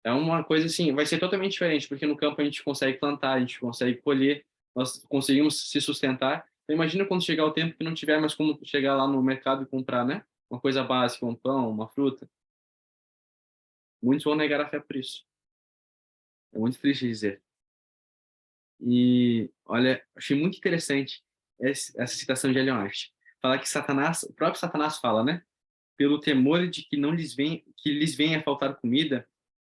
Speaker 1: é uma coisa assim, vai ser totalmente diferente, porque no campo a gente consegue plantar, a gente consegue colher, nós conseguimos se sustentar. Então, imagina quando chegar o tempo que não tiver mais como chegar lá no mercado e comprar, né? Uma coisa básica, um pão, uma fruta. Muitos vão negar a fé por isso. É muito triste dizer. E, olha, achei muito interessante essa citação de Ellen White. Fala que Satanás, o próprio Satanás fala, né? Pelo temor de que lhes venha a faltar comida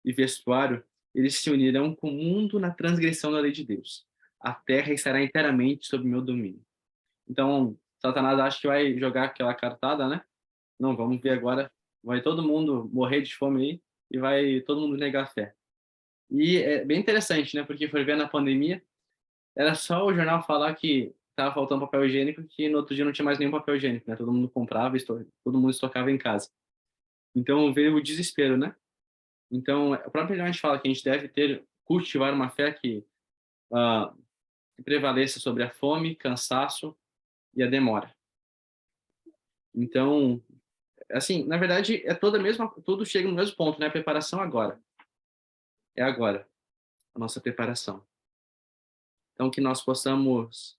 Speaker 1: e vestuário, eles se unirão com o mundo na transgressão da lei de Deus. A terra estará inteiramente sob meu domínio. Então, Satanás acha que vai jogar aquela cartada, né? Não, vamos ver agora. Vai todo mundo morrer de fome aí e vai todo mundo negar a fé. E é bem interessante, né? Porque foi ver na pandemia, era só o jornal falar que estava faltando papel higiênico, que no outro dia não tinha mais nenhum papel higiênico, né? Todo mundo comprava, todo mundo estocava em casa. Então veio o desespero, né? Então, o próprio João fala que a gente deve cultivar uma fé uh, que prevaleça sobre a fome, cansaço e a demora. Então, assim, na verdade, é tudo chega no mesmo ponto, né? A preparação agora. É agora, a nossa preparação. Então, que nós possamos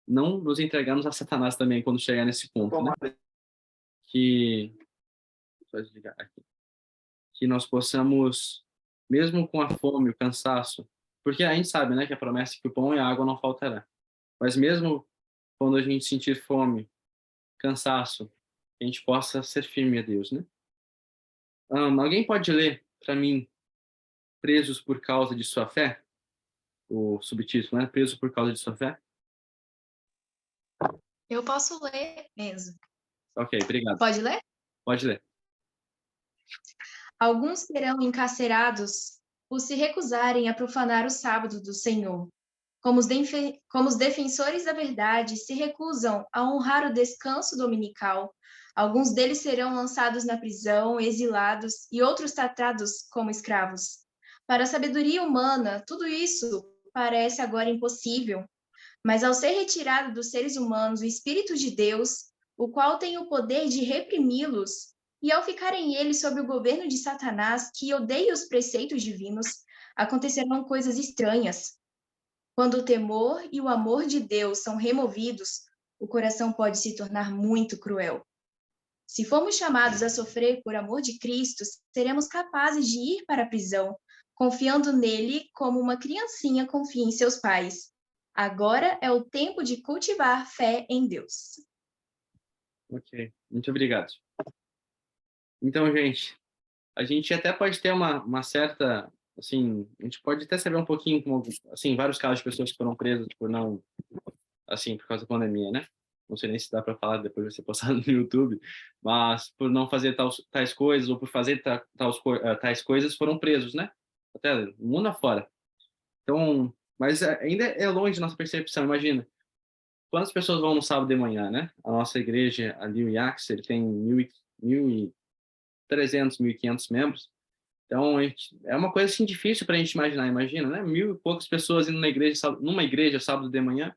Speaker 1: não nos entregarmos a Satanás também quando chegar nesse ponto, né? Só desligar aqui. Que nós possamos, mesmo com a fome, o cansaço, porque a gente sabe, né, que a promessa é que o pão e a água não faltará. Mas mesmo quando a gente sentir fome, cansaço, a gente possa ser firme a Deus, né? Alguém pode ler para mim Presos por causa de sua fé? O subtítulo, né? Preso por causa de sua fé?
Speaker 4: Eu posso ler mesmo.
Speaker 1: Ok, obrigado.
Speaker 4: Pode ler?
Speaker 1: Pode ler.
Speaker 4: Alguns serão encarcerados por se recusarem a profanar o sábado do Senhor. Como os defensores da verdade se recusam a honrar o descanso dominical, alguns deles serão lançados na prisão, exilados e outros tratados como escravos. Para a sabedoria humana, tudo isso parece agora impossível, mas ao ser retirado dos seres humanos o Espírito de Deus, o qual tem o poder de reprimi-los, e ao ficarem eles sob o governo de Satanás, que odeia os preceitos divinos, acontecerão coisas estranhas. Quando o temor e o amor de Deus são removidos, o coração pode se tornar muito cruel. Se formos chamados a sofrer por amor de Cristo, seremos capazes de ir para a prisão, confiando nele como uma criancinha confia em seus pais. Agora é o tempo de cultivar fé em Deus.
Speaker 1: Ok, muito obrigado. Então, gente, a gente até pode ter uma certa, assim, a gente pode até saber um pouquinho, como, assim, vários casos de pessoas que foram presas por não, assim, por causa da pandemia, né? Não sei nem se dá para falar, depois vai ser postado no YouTube, mas por não fazer tais coisas ou por fazer tais coisas foram presos, né? Até o mundo afora. Então, mas ainda é longe da nossa percepção, imagina. Quantas pessoas vão no sábado de manhã, né? A nossa igreja ali, o IACS, ele tem 1.300, 1.500 membros. Então, é uma coisa assim difícil para a gente imaginar. Imagina, né? 1.000 e poucas pessoas indo numa igreja sábado de manhã,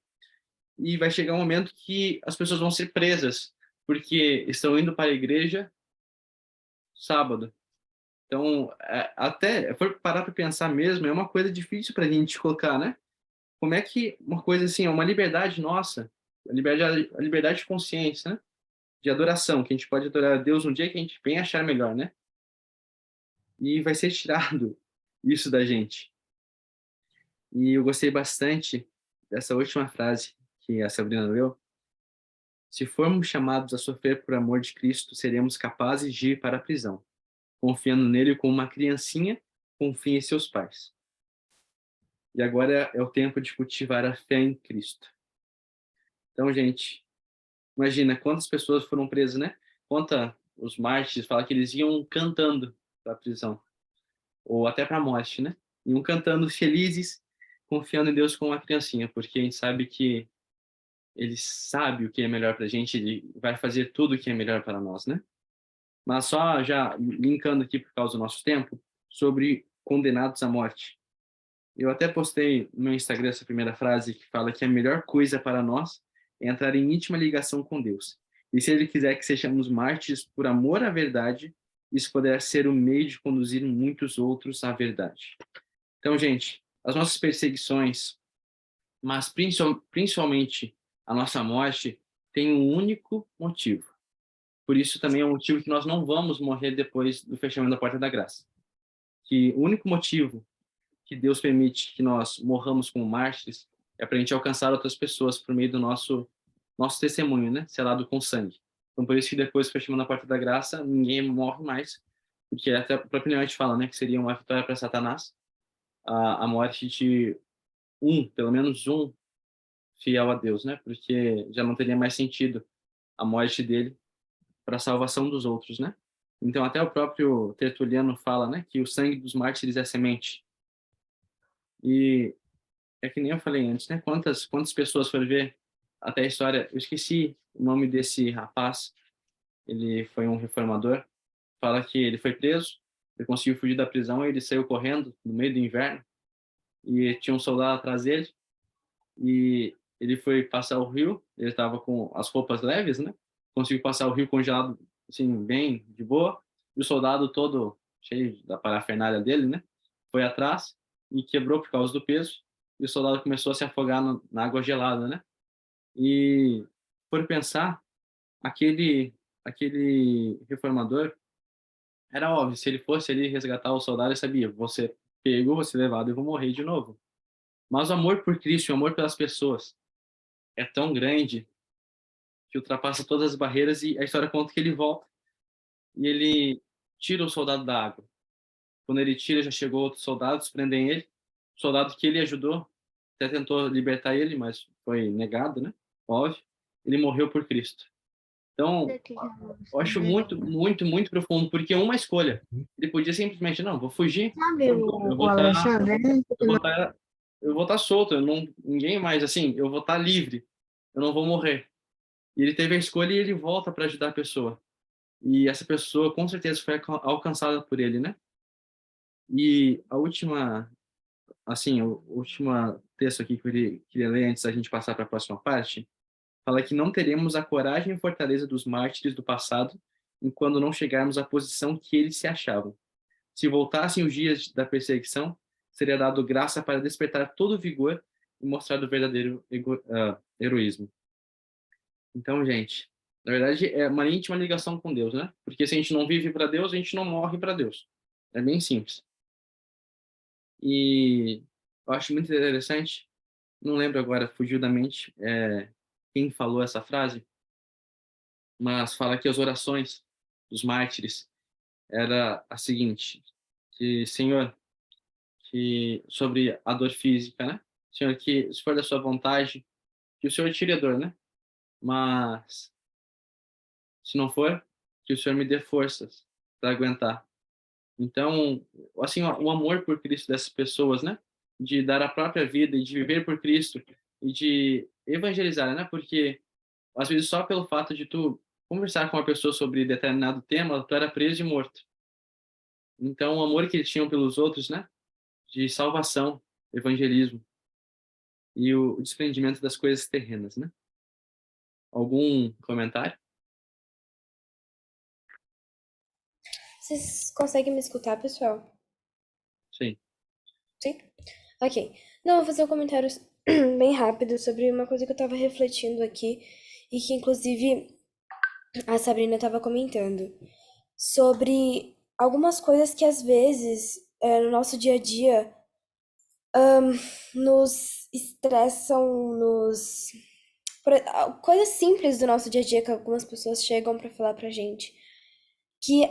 Speaker 1: e vai chegar um momento que as pessoas vão ser presas porque estão indo para a igreja sábado. Então, até for parar para pensar mesmo, é uma coisa difícil para a gente colocar, né? Como é que uma coisa assim, é uma liberdade nossa, a liberdade de consciência, né? De adoração, que a gente pode adorar a Deus um dia que a gente bem achar melhor, né? E vai ser tirado isso da gente. E eu gostei bastante dessa última frase que a Sabrina leu. Se formos chamados a sofrer por amor de Cristo, seremos capazes de ir para a prisão, confiando nele como uma criancinha confia em seus pais. E agora é o tempo de cultivar a fé em Cristo. Então, gente, imagina quantas pessoas foram presas, né? Conta os mártires, fala que eles iam cantando para a prisão, ou até para a morte, né? Iam cantando felizes, confiando em Deus como uma criancinha, porque a gente sabe que ele sabe o que é melhor para a gente, ele vai fazer tudo o que é melhor para nós, né? Mas só já linkando aqui por causa do nosso tempo, sobre condenados à morte. Eu até postei no meu Instagram essa primeira frase que fala que a melhor coisa para nós é entrar em íntima ligação com Deus. E se Ele quiser que sejamos mártires por amor à verdade, isso poderá ser o meio de conduzir muitos outros à verdade. Então, gente, as nossas perseguições, mas principalmente a nossa morte, tem um único motivo. Por isso também é um motivo que nós não vamos morrer depois do fechamento da porta da graça. Que o único motivo que Deus permite que nós morramos como mártires é para a gente alcançar outras pessoas por meio do nosso testemunho, né? Selado com sangue. Então, por isso que depois do fechamento da porta da graça, ninguém morre mais, porque até a própria Leonte fala, né, que seria uma vitória para Satanás, a morte de pelo menos um fiel a Deus, né? Porque já não teria mais sentido a morte dele para a salvação dos outros, né? Então, até o próprio Tertuliano fala, né, que o sangue dos mártires é semente. E é que nem eu falei antes, né? Quantas pessoas foram ver até a história? Eu esqueci o nome desse rapaz. Ele foi um reformador. Fala que ele foi preso, ele conseguiu fugir da prisão e ele saiu correndo no meio do inverno e tinha um soldado atrás dele e ele foi passar o rio. Ele estava com as roupas leves, né? Conseguiu passar o rio congelado, assim, bem de boa. E o soldado todo cheio da parafernália dele, né? Foi atrás e quebrou por causa do peso. E o soldado começou a se afogar na água gelada, né? E por pensar, aquele reformador, era óbvio, se ele fosse ali resgatar o soldado, ele sabia, você pegou, você levado, eu vou morrer de novo. Mas o amor por Cristo, o amor pelas pessoas, é tão grande que ultrapassa todas as barreiras e a história conta que ele volta e ele tira o soldado da água. Quando ele tira, já chegou outros soldados, prendem ele. O soldado que ele ajudou até tentou libertar ele, mas foi negado, né? Óbvio. Ele morreu por Cristo. Então, eu acho muito, muito, muito profundo, porque é uma escolha. Ele podia simplesmente, não, vou fugir,
Speaker 2: Sabe
Speaker 1: eu
Speaker 2: o
Speaker 1: vou estar,
Speaker 2: Alexandre?
Speaker 1: eu vou estar solto, ninguém mais, assim, eu vou estar livre, eu não vou morrer. E ele teve a escolha e ele volta para ajudar a pessoa. E essa pessoa, com certeza, foi alcançada por ele, né? E a última, assim, o último texto aqui que eu queria ler antes da gente passar para a próxima parte, fala que não teremos a coragem e fortaleza dos mártires do passado enquanto não chegarmos à posição que eles se achavam. Se voltassem os dias da perseguição, seria dado graça para despertar todo o vigor e mostrar o verdadeiro heroísmo. Então, gente, na verdade é uma íntima ligação com Deus, né? Porque se a gente não vive para Deus, a gente não morre para Deus. É bem simples. E eu acho muito interessante, não lembro agora, fugiu da mente, quem falou essa frase, mas fala que as orações dos mártires era a seguinte, que Senhor, que sobre a dor física, né? Senhor, que se for da sua vontade, que o Senhor tire a dor, né? Mas se não for, que o Senhor me dê forças para aguentar. Então, assim, o amor por Cristo dessas pessoas, né? De dar a própria vida e de viver por Cristo e de evangelizar, né? Porque às vezes só pelo fato de tu conversar com uma pessoa sobre determinado tema, tu era preso e morto. Então, o amor que eles tinham pelos outros, né? De salvação, evangelismo e o desprendimento das coisas terrenas, né? Algum comentário?
Speaker 2: Vocês conseguem me escutar, pessoal?
Speaker 1: Sim.
Speaker 2: Sim? Ok. Não, vou fazer um comentário bem rápido sobre uma coisa que eu tava refletindo aqui e que, inclusive, a Sabrina estava comentando sobre algumas coisas que, às vezes, no nosso dia a dia, nos estressam, coisas simples do nosso dia a dia que algumas pessoas chegam pra falar pra gente, que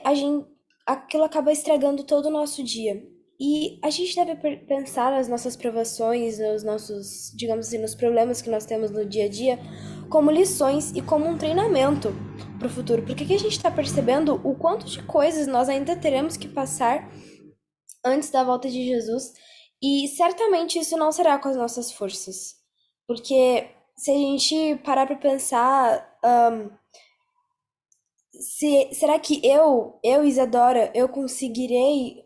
Speaker 2: aquilo acaba estragando todo o nosso dia. E a gente deve pensar nas nossas provações, nos nossos, digamos assim, nos problemas que nós temos no dia a dia, como lições e como um treinamento para o futuro. Porque aqui a gente está percebendo o quanto de coisas nós ainda teremos que passar antes da volta de Jesus. E certamente isso não será com as nossas forças. Porque se a gente parar para pensar, será que Isadora, eu conseguirei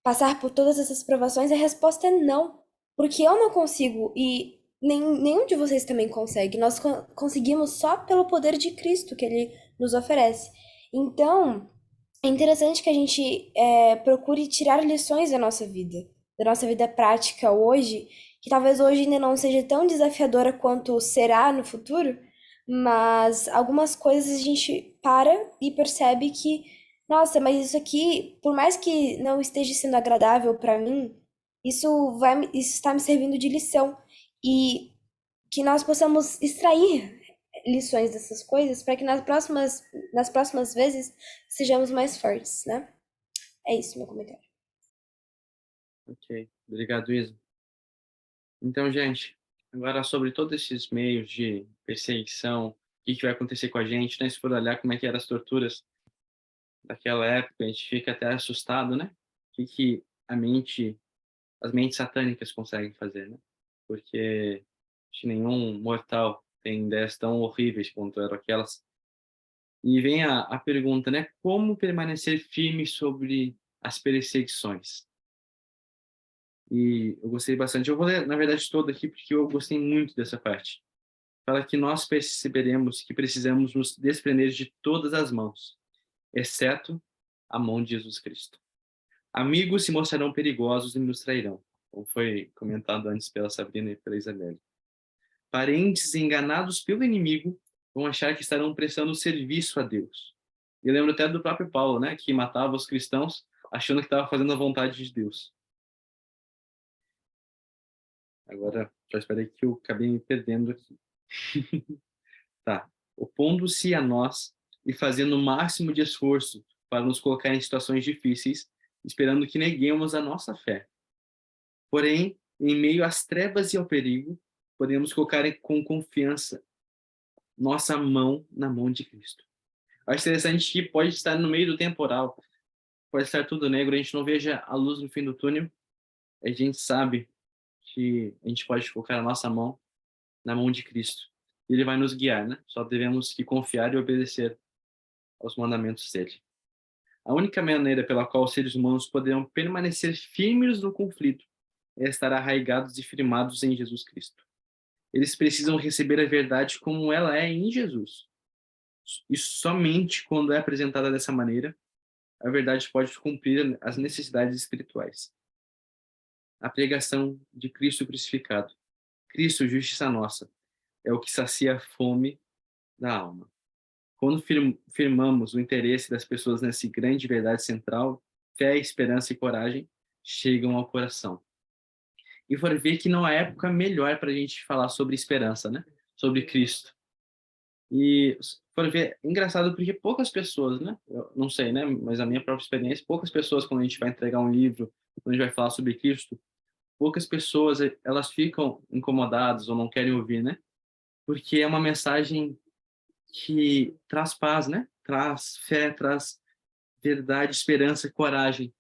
Speaker 2: passar por todas essas provações? A resposta é não, porque eu não consigo e nenhum de vocês também consegue. Nós conseguimos só pelo poder de Cristo que Ele nos oferece. Então, é interessante que a gente procure tirar lições da nossa vida prática hoje, que talvez hoje ainda não seja tão desafiadora quanto será no futuro, mas algumas coisas a gente para e percebe que, nossa, mas isso aqui, por mais que não esteja sendo agradável para mim, isso está me servindo de lição e que nós possamos extrair lições dessas coisas para que nas próximas vezes sejamos mais fortes, né? É isso, meu comentário.
Speaker 1: Ok. Obrigado, Isa. Então, gente, agora sobre todos esses meios de perseguição, o que vai acontecer com a gente, né? Se for olhar como é que eram as torturas daquela época, a gente fica até assustado, né? O que as mentes satânicas conseguem fazer, né? Porque acho que nenhum mortal tem ideias tão horríveis quanto eram aquelas. E vem a pergunta, né? Como permanecer firme sobre as perseguições? E eu gostei bastante. Eu vou ler, na verdade, todo aqui, porque eu gostei muito dessa parte. Fala que nós perceberemos que precisamos nos desprender de todas as mãos, exceto a mão de Jesus Cristo. Amigos se mostrarão perigosos e nos trairão, como foi comentado antes pela Sabrina e pela Isabel. Parentes enganados pelo inimigo vão achar que estarão prestando serviço a Deus. Eu lembro até do próprio Paulo, né, que matava os cristãos achando que estava fazendo a vontade de Deus. Agora, já esperei que eu acabei me perdendo aqui. Tá. Opondo-se a nós e fazendo o máximo de esforço para nos colocar em situações difíceis, esperando que neguemos a nossa fé. Porém, em meio às trevas e ao perigo, podemos colocar com confiança nossa mão na mão de Cristo. Acho interessante que pode estar no meio do temporal, pode estar tudo negro, a gente não veja a luz no fim do túnel, a gente sabe que a gente pode colocar a nossa mão na mão de Cristo. Ele vai nos guiar, né? Só devemos que confiar e obedecer aos mandamentos dele. A única maneira pela qual os seres humanos poderão permanecer firmes no conflito é estar arraigados e firmados em Jesus Cristo. eles precisam receber a verdade como ela é em Jesus. E somente quando é apresentada dessa maneira, a verdade pode cumprir as necessidades espirituais. A pregação de Cristo crucificado. Cristo, justiça nossa, é o que sacia a fome da alma. Quando firmamos o interesse das pessoas nessa grande verdade central, fé, esperança e coragem chegam ao coração. E for ver que não há época melhor para a gente falar sobre esperança, né? Sobre Cristo. E for ver, engraçado porque poucas pessoas, né? Eu não sei, né? Mas a minha própria experiência, poucas pessoas, quando a gente vai entregar um livro, quando a gente vai falar sobre Cristo, poucas pessoas, elas ficam incomodadas ou não querem ouvir, né? Porque é uma mensagem que traz paz, né? Traz fé, traz verdade, esperança, coragem.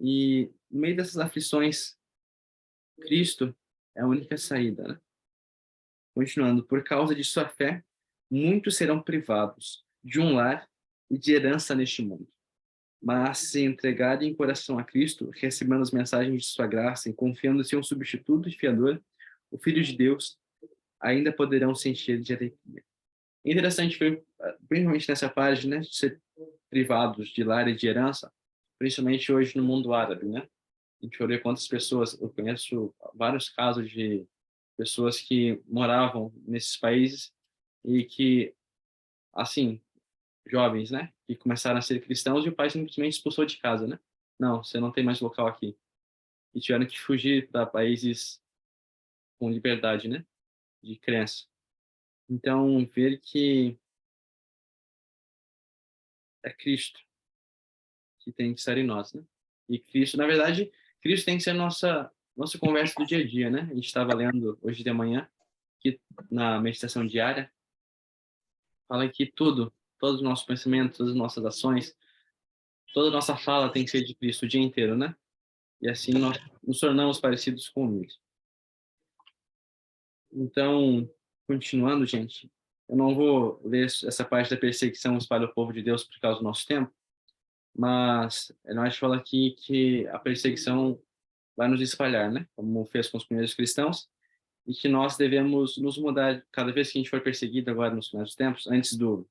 Speaker 1: E no meio dessas aflições, Cristo é a única saída, né? Continuando, por causa de sua fé, muitos serão privados de um lar e de herança neste mundo. Mas se entregarem em coração a Cristo, recebendo as mensagens de sua graça e confiando em seu substituto e fiador, o Filho de Deus, ainda poderão se encher de alegria. Interessante foi, principalmente nessa página, né, de ser privados de lar e de herança, principalmente hoje no mundo árabe, né? A gente vai ver quantas pessoas, eu conheço vários casos de pessoas que moravam nesses países e que, assim, jovens, né, que começaram a ser cristãos e o pai simplesmente expulsou de casa, né? Não, você não tem mais local aqui. E tiveram que fugir para países com liberdade, né, de crença. Então, ver que é Cristo que tem que estar em nós, né? E Cristo, na verdade, Cristo tem que ser nossa conversa do dia a dia, né? A gente estava lendo hoje de manhã, que na meditação diária, fala que todos os nossos pensamentos, todas as nossas ações, toda a nossa fala tem que ser de Cristo o dia inteiro, né? E assim nós nos tornamos parecidos com Ele. Então, continuando, gente, eu não vou ler essa parte da perseguição espalha o povo de Deus por causa do nosso tempo, mas nós fala aqui que a perseguição vai nos espalhar, né? Como fez com os primeiros cristãos, e que nós devemos nos mudar cada vez que a gente for perseguido agora nos primeiros tempos, antes do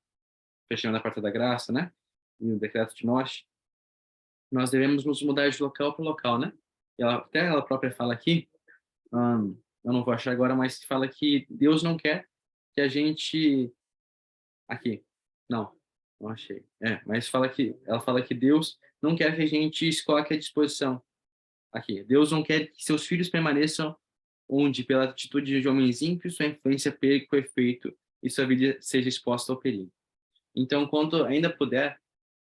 Speaker 1: fechamento da porta da graça, né? E o decreto de morte, nós devemos nos mudar de local para local, né? E até ela própria fala aqui, eu não vou achar agora, mas fala que Deus não quer que a gente aqui, não achei. Mas ela fala que Deus não quer que a gente se coloque à disposição. Aqui, Deus não quer que seus filhos permaneçam onde, pela atitude de homens ímpios, sua influência perca o efeito e sua vida seja exposta ao perigo. Então, quando ainda puder,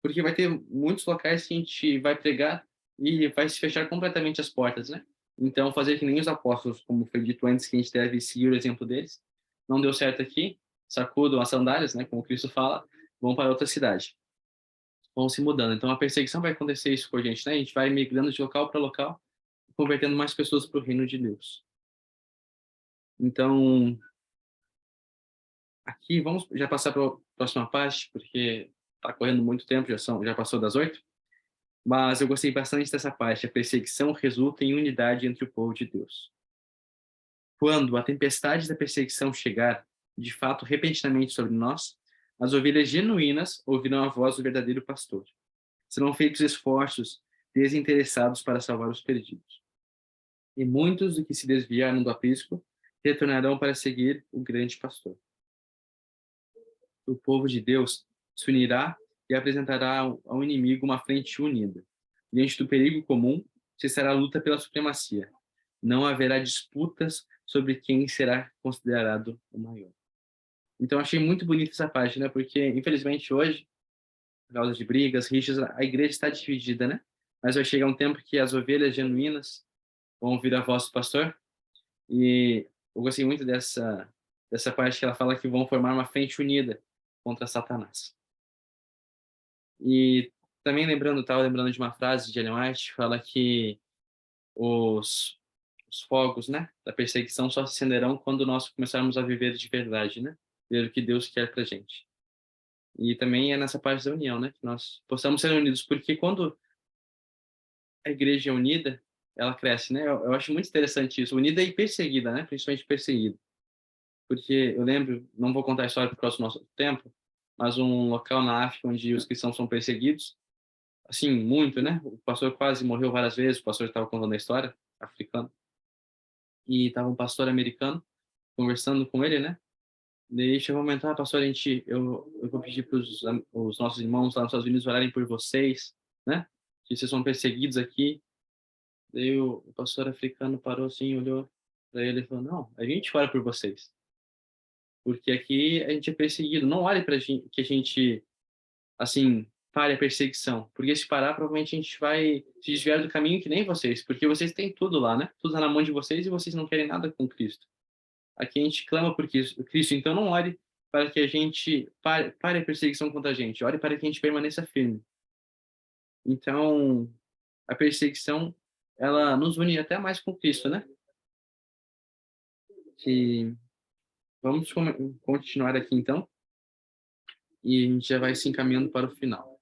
Speaker 1: porque vai ter muitos locais que a gente vai pregar e vai se fechar completamente as portas, né? Então, fazer que nem os apóstolos, como foi dito antes, que a gente deve seguir o exemplo deles. Não deu certo aqui, sacudam as sandálias, né? Como Cristo fala, vão para outra cidade. Vão se mudando. Então, a perseguição vai acontecer isso com a gente, né? A gente vai migrando de local para local, convertendo mais pessoas para o reino de Deus. Então, aqui, vamos já passar para a próxima parte, porque está correndo muito tempo, já passou das 8. Mas eu gostei bastante dessa parte. A perseguição resulta em unidade entre o povo de Deus. Quando a tempestade da perseguição chegar, de fato, repentinamente sobre nós, as ovelhas genuínas ouvirão a voz do verdadeiro pastor. Serão feitos esforços desinteressados para salvar os perdidos. E muitos do que se desviaram do aprisco retornarão para seguir o grande pastor. O povo de Deus se unirá e apresentará ao inimigo uma frente unida. Diante do perigo comum, cessará a luta pela supremacia. Não haverá disputas sobre quem será considerado o maior. Então, achei muito bonita essa página, porque, infelizmente, hoje, por causa de brigas, rixas, a igreja está dividida, né? Mas vai chegar um tempo que as ovelhas genuínas vão ouvir a voz do pastor. E eu gostei muito dessa parte que ela fala que vão formar uma frente unida contra Satanás. E também estava lembrando de uma frase de Ellen White, que fala que os fogos, né, da perseguição só se acenderão quando nós começarmos a viver de verdade, né? Ver o que Deus quer pra gente. E também é nessa parte da união, né, que nós possamos ser unidos, porque quando a igreja é unida, ela cresce, né? Eu acho muito interessante isso, unida e perseguida, né? Principalmente perseguida. porque eu lembro, não vou contar a história por causa do nosso tempo, mas um local na África onde os cristãos são perseguidos, assim, muito, né? O pastor quase morreu várias vezes, o pastor estava contando a história, africano, e estava um pastor americano conversando com ele, né? Daí chegou um momento, pastor, eu vou pedir para os nossos irmãos lá nos Estados Unidos orarem por vocês, né? Que vocês são perseguidos aqui. Daí o pastor africano parou assim, olhou para ele e falou, não, a gente ora por vocês. Porque aqui a gente é perseguido. Não olhe para que a gente, assim, pare a perseguição. Porque se parar, provavelmente a gente vai se desviar do caminho que nem vocês. Porque vocês têm tudo lá, né? Tudo tá na mão de vocês e vocês não querem nada com Cristo. Aqui a gente clama por Cristo. Então não ore para que a gente pare a perseguição contra a gente. Ore para que a gente permaneça firme. Então, a perseguição, ela nos une até mais com Cristo, né? Que vamos continuar aqui então, e a gente já vai se encaminhando para o final.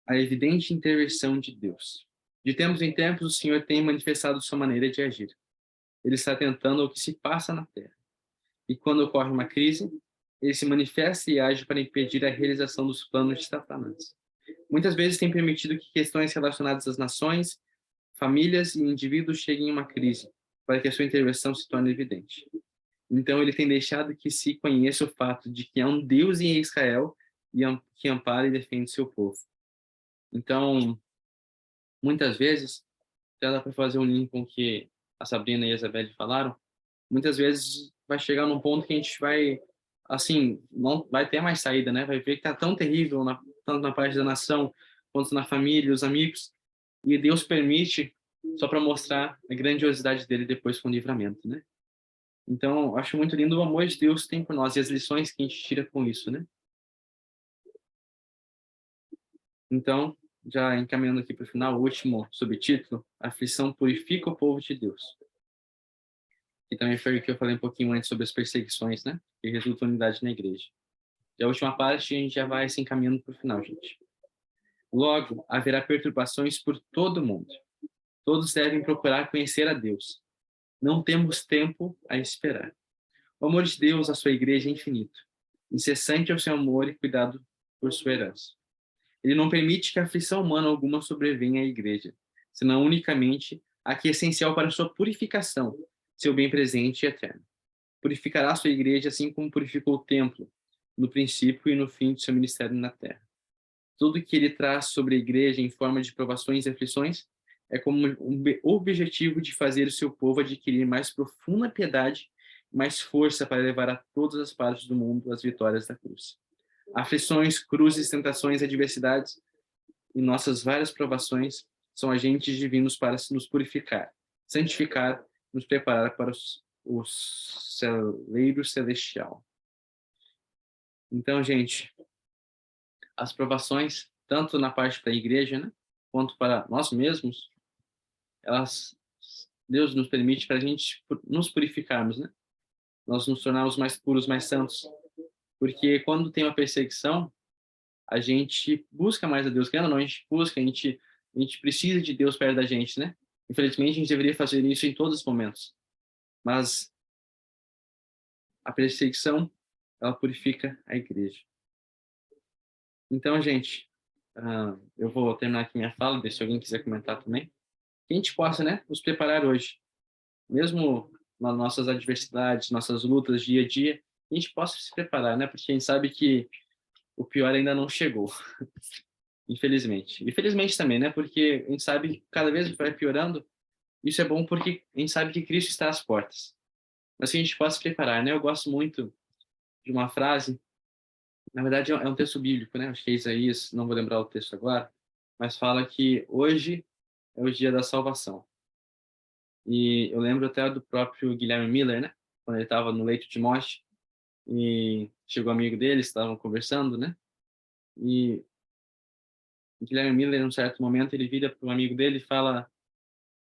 Speaker 1: A evidente intervenção de Deus. De tempos em tempos, o Senhor tem manifestado sua maneira de agir. Ele está atentando ao que se passa na Terra. E quando ocorre uma crise, ele se manifesta e age para impedir a realização dos planos de Satanás. Muitas vezes tem permitido que questões relacionadas às nações, famílias e indivíduos cheguem em uma crise, para que a sua intervenção se torne evidente. Então, ele tem deixado que se conheça o fato de que há um Deus em Israel que ampara e defende seu povo. Então, muitas vezes, até dá para fazer um link com o que a Sabrina e a Isabelle falaram, muitas vezes vai chegar num ponto que a gente vai, assim, não vai ter mais saída, né? Vai ver que está tão terrível, tanto na parte da nação, quanto na família, os amigos, e Deus permite só para mostrar a grandiosidade dele depois com o livramento, né? Então, acho muito lindo o amor de Deus que tem por nós e as lições que a gente tira com isso, né? Então, já encaminhando aqui para o final, o último subtítulo, a aflição purifica o povo de Deus. E também foi o que eu falei um pouquinho antes sobre as perseguições, né? Que resultam em unidade na igreja. E a última parte, a gente já vai se encaminhando para o final, gente. Logo, haverá perturbações por todo mundo. Todos devem procurar conhecer a Deus. Não temos tempo a esperar. O amor de Deus à sua igreja é infinito. Incessante é o seu amor e cuidado por sua herança. Ele não permite que a aflição humana alguma sobrevenha à igreja, senão unicamente a que é essencial para a sua purificação, seu bem presente e eterno. Purificará a sua igreja assim como purificou o templo, no princípio e no fim de seu ministério na terra. Tudo que ele traz sobre a igreja em forma de provações e aflições é como um objetivo de fazer o seu povo adquirir mais profunda piedade e mais força para levar a todas as partes do mundo as vitórias da cruz. Aflições, cruzes, tentações, adversidades e nossas várias provações são agentes divinos para nos purificar, santificar, nos preparar para o celeiro celestial. Então, gente, as provações, tanto na parte da igreja, né, quanto para nós mesmos, Deus nos permite para a gente nos purificarmos, né? Nós nos tornarmos mais puros, mais santos. Porque quando tem uma perseguição, a gente busca mais a Deus. Querendo ou não, a gente busca, a gente precisa de Deus perto da gente, né? Infelizmente, a gente deveria fazer isso em todos os momentos. Mas a perseguição, ela purifica a igreja. Então, gente, eu vou terminar aqui minha fala, ver se alguém quiser comentar também. Que a gente possa, né, nos preparar hoje. Mesmo nas nossas adversidades, nossas lutas dia a dia, a gente possa se preparar, né? Porque a gente sabe que o pior ainda não chegou. Infelizmente. Infelizmente também, né? Porque a gente sabe que cada vez vai piorando. Isso é bom porque a gente sabe que Cristo está às portas. Mas que a gente possa se preparar, né? Eu gosto muito de uma frase, na verdade é um texto bíblico, né? Acho que é Isaías, não vou lembrar o texto agora, mas fala que hoje é o dia da salvação. E eu lembro até do próprio Guilherme Miller, né? Quando ele estava no leito de morte, e chegou um amigo dele, estavam conversando, né? E o Guilherme Miller, em um certo momento, ele vira para um amigo dele e fala: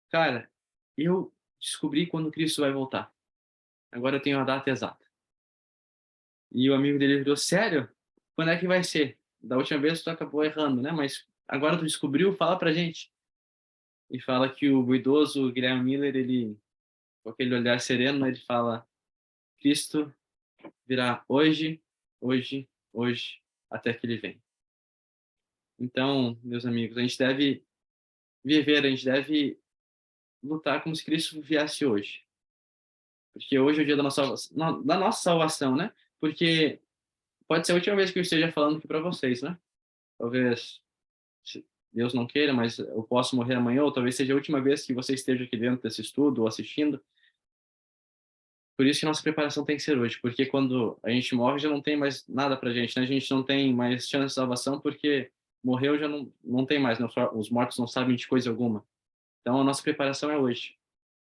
Speaker 1: cara, eu descobri quando Cristo vai voltar. Agora eu tenho a data exata. E o amigo dele virou: sério? Quando é que vai ser? Da última vez tu acabou errando, né? Mas agora tu descobriu, fala pra gente. E fala que o idoso Guilherme Miller, ele, com aquele olhar sereno, ele fala: Cristo virá hoje, hoje, hoje, até que ele venha. Então, meus amigos, a gente deve viver, a gente deve lutar como se Cristo viesse hoje. Porque hoje é o dia da nossa salvação, da nossa salvação, né? Porque pode ser a última vez que eu esteja falando aqui para vocês, né? Talvez, se Deus não queira, mas eu posso morrer amanhã, ou talvez seja a última vez que você esteja aqui dentro desse estudo ou assistindo. Por isso que nossa preparação tem que ser hoje, porque quando a gente morre já não tem mais nada pra gente, né? A gente não tem mais chance de salvação porque morreu já não tem mais, né? Os mortos não sabem de coisa alguma. Então a nossa preparação é hoje.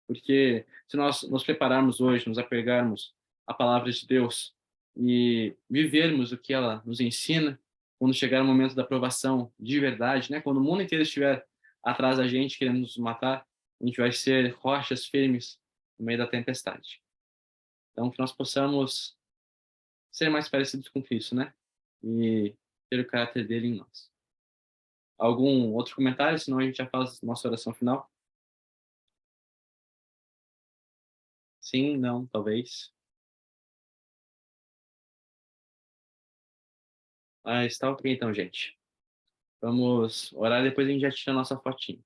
Speaker 1: Porque se nós nos prepararmos hoje, nos apegarmos à palavra de Deus e vivermos o que ela nos ensina, quando chegar o momento da provação de verdade, né? Quando o mundo inteiro estiver atrás da gente querendo nos matar, a gente vai ser rochas firmes no meio da tempestade. Então, que nós possamos ser mais parecidos com Cristo, né? E ter o caráter dele em nós. Algum outro comentário? Senão a gente já faz nossa oração final. Sim, não, talvez. Ah, está ok então, gente. Vamos orar e depois a gente já tira a nossa fotinha.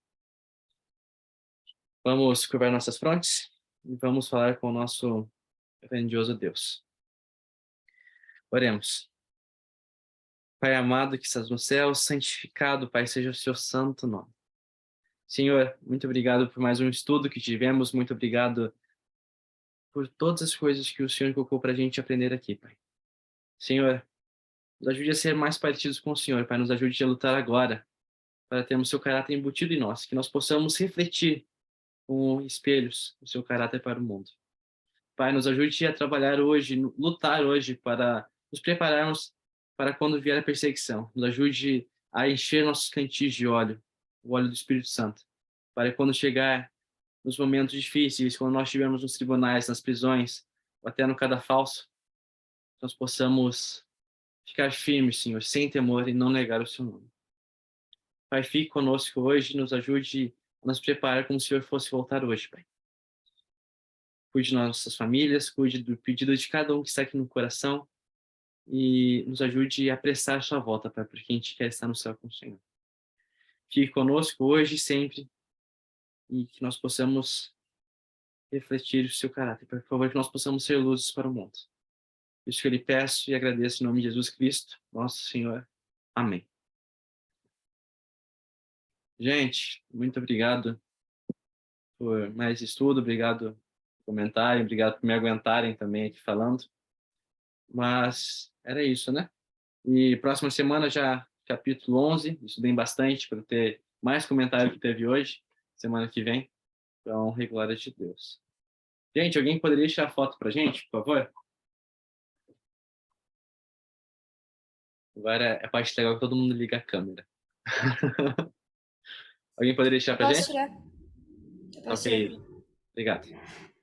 Speaker 1: Vamos curvar nossas frontes e vamos falar com o nosso grandioso Deus. Oremos. Pai amado que estás no céu, santificado, Pai, seja o seu santo nome. Senhor, muito obrigado por mais um estudo que tivemos, muito obrigado por todas as coisas que o Senhor colocou para a gente aprender aqui, Pai. Senhor, nos ajude a ser mais parecidos com o Senhor, Pai, nos ajude a lutar agora para termos seu caráter embutido em nós, que nós possamos refletir com espelhos o seu caráter para o mundo. Pai, nos ajude a trabalhar hoje, lutar hoje para nos prepararmos para quando vier a perseguição. Nos ajude a encher nossos cantis de óleo, o óleo do Espírito Santo, para quando chegar nos momentos difíceis, quando nós estivermos nos tribunais, nas prisões, ou até no cadafalso, nós possamos ficar firmes, Senhor, sem temor e não negar o seu nome. Pai, fique conosco hoje, nos ajude a nos preparar como se o Senhor fosse voltar hoje, Pai. Cuide de nossas famílias, cuide do pedido de cada um que está aqui no coração e nos ajude a apressar a sua volta, Pai, porque a gente quer estar no céu com o Senhor. Fique conosco hoje e sempre e que nós possamos refletir o seu caráter, Pai. Por favor, que nós possamos ser luzes para o mundo. Isso que eu lhe peço e agradeço em nome de Jesus Cristo, nosso Senhor. Amém. Gente, muito obrigado por mais estudo, obrigado por comentarem, obrigado por me aguentarem também aqui falando. Mas era isso, né? E próxima semana já capítulo 11, estudei bastante para ter mais comentário que teve hoje, semana que vem, para a honra e glória de Deus. Gente, alguém poderia tirar foto pra gente, por favor? Agora é a parte legal que todo mundo liga a câmera. Alguém poderia tirar pra
Speaker 2: Posso
Speaker 1: gente?
Speaker 2: tirar? Eu posso
Speaker 1: Ok,
Speaker 2: tirar.
Speaker 1: obrigado.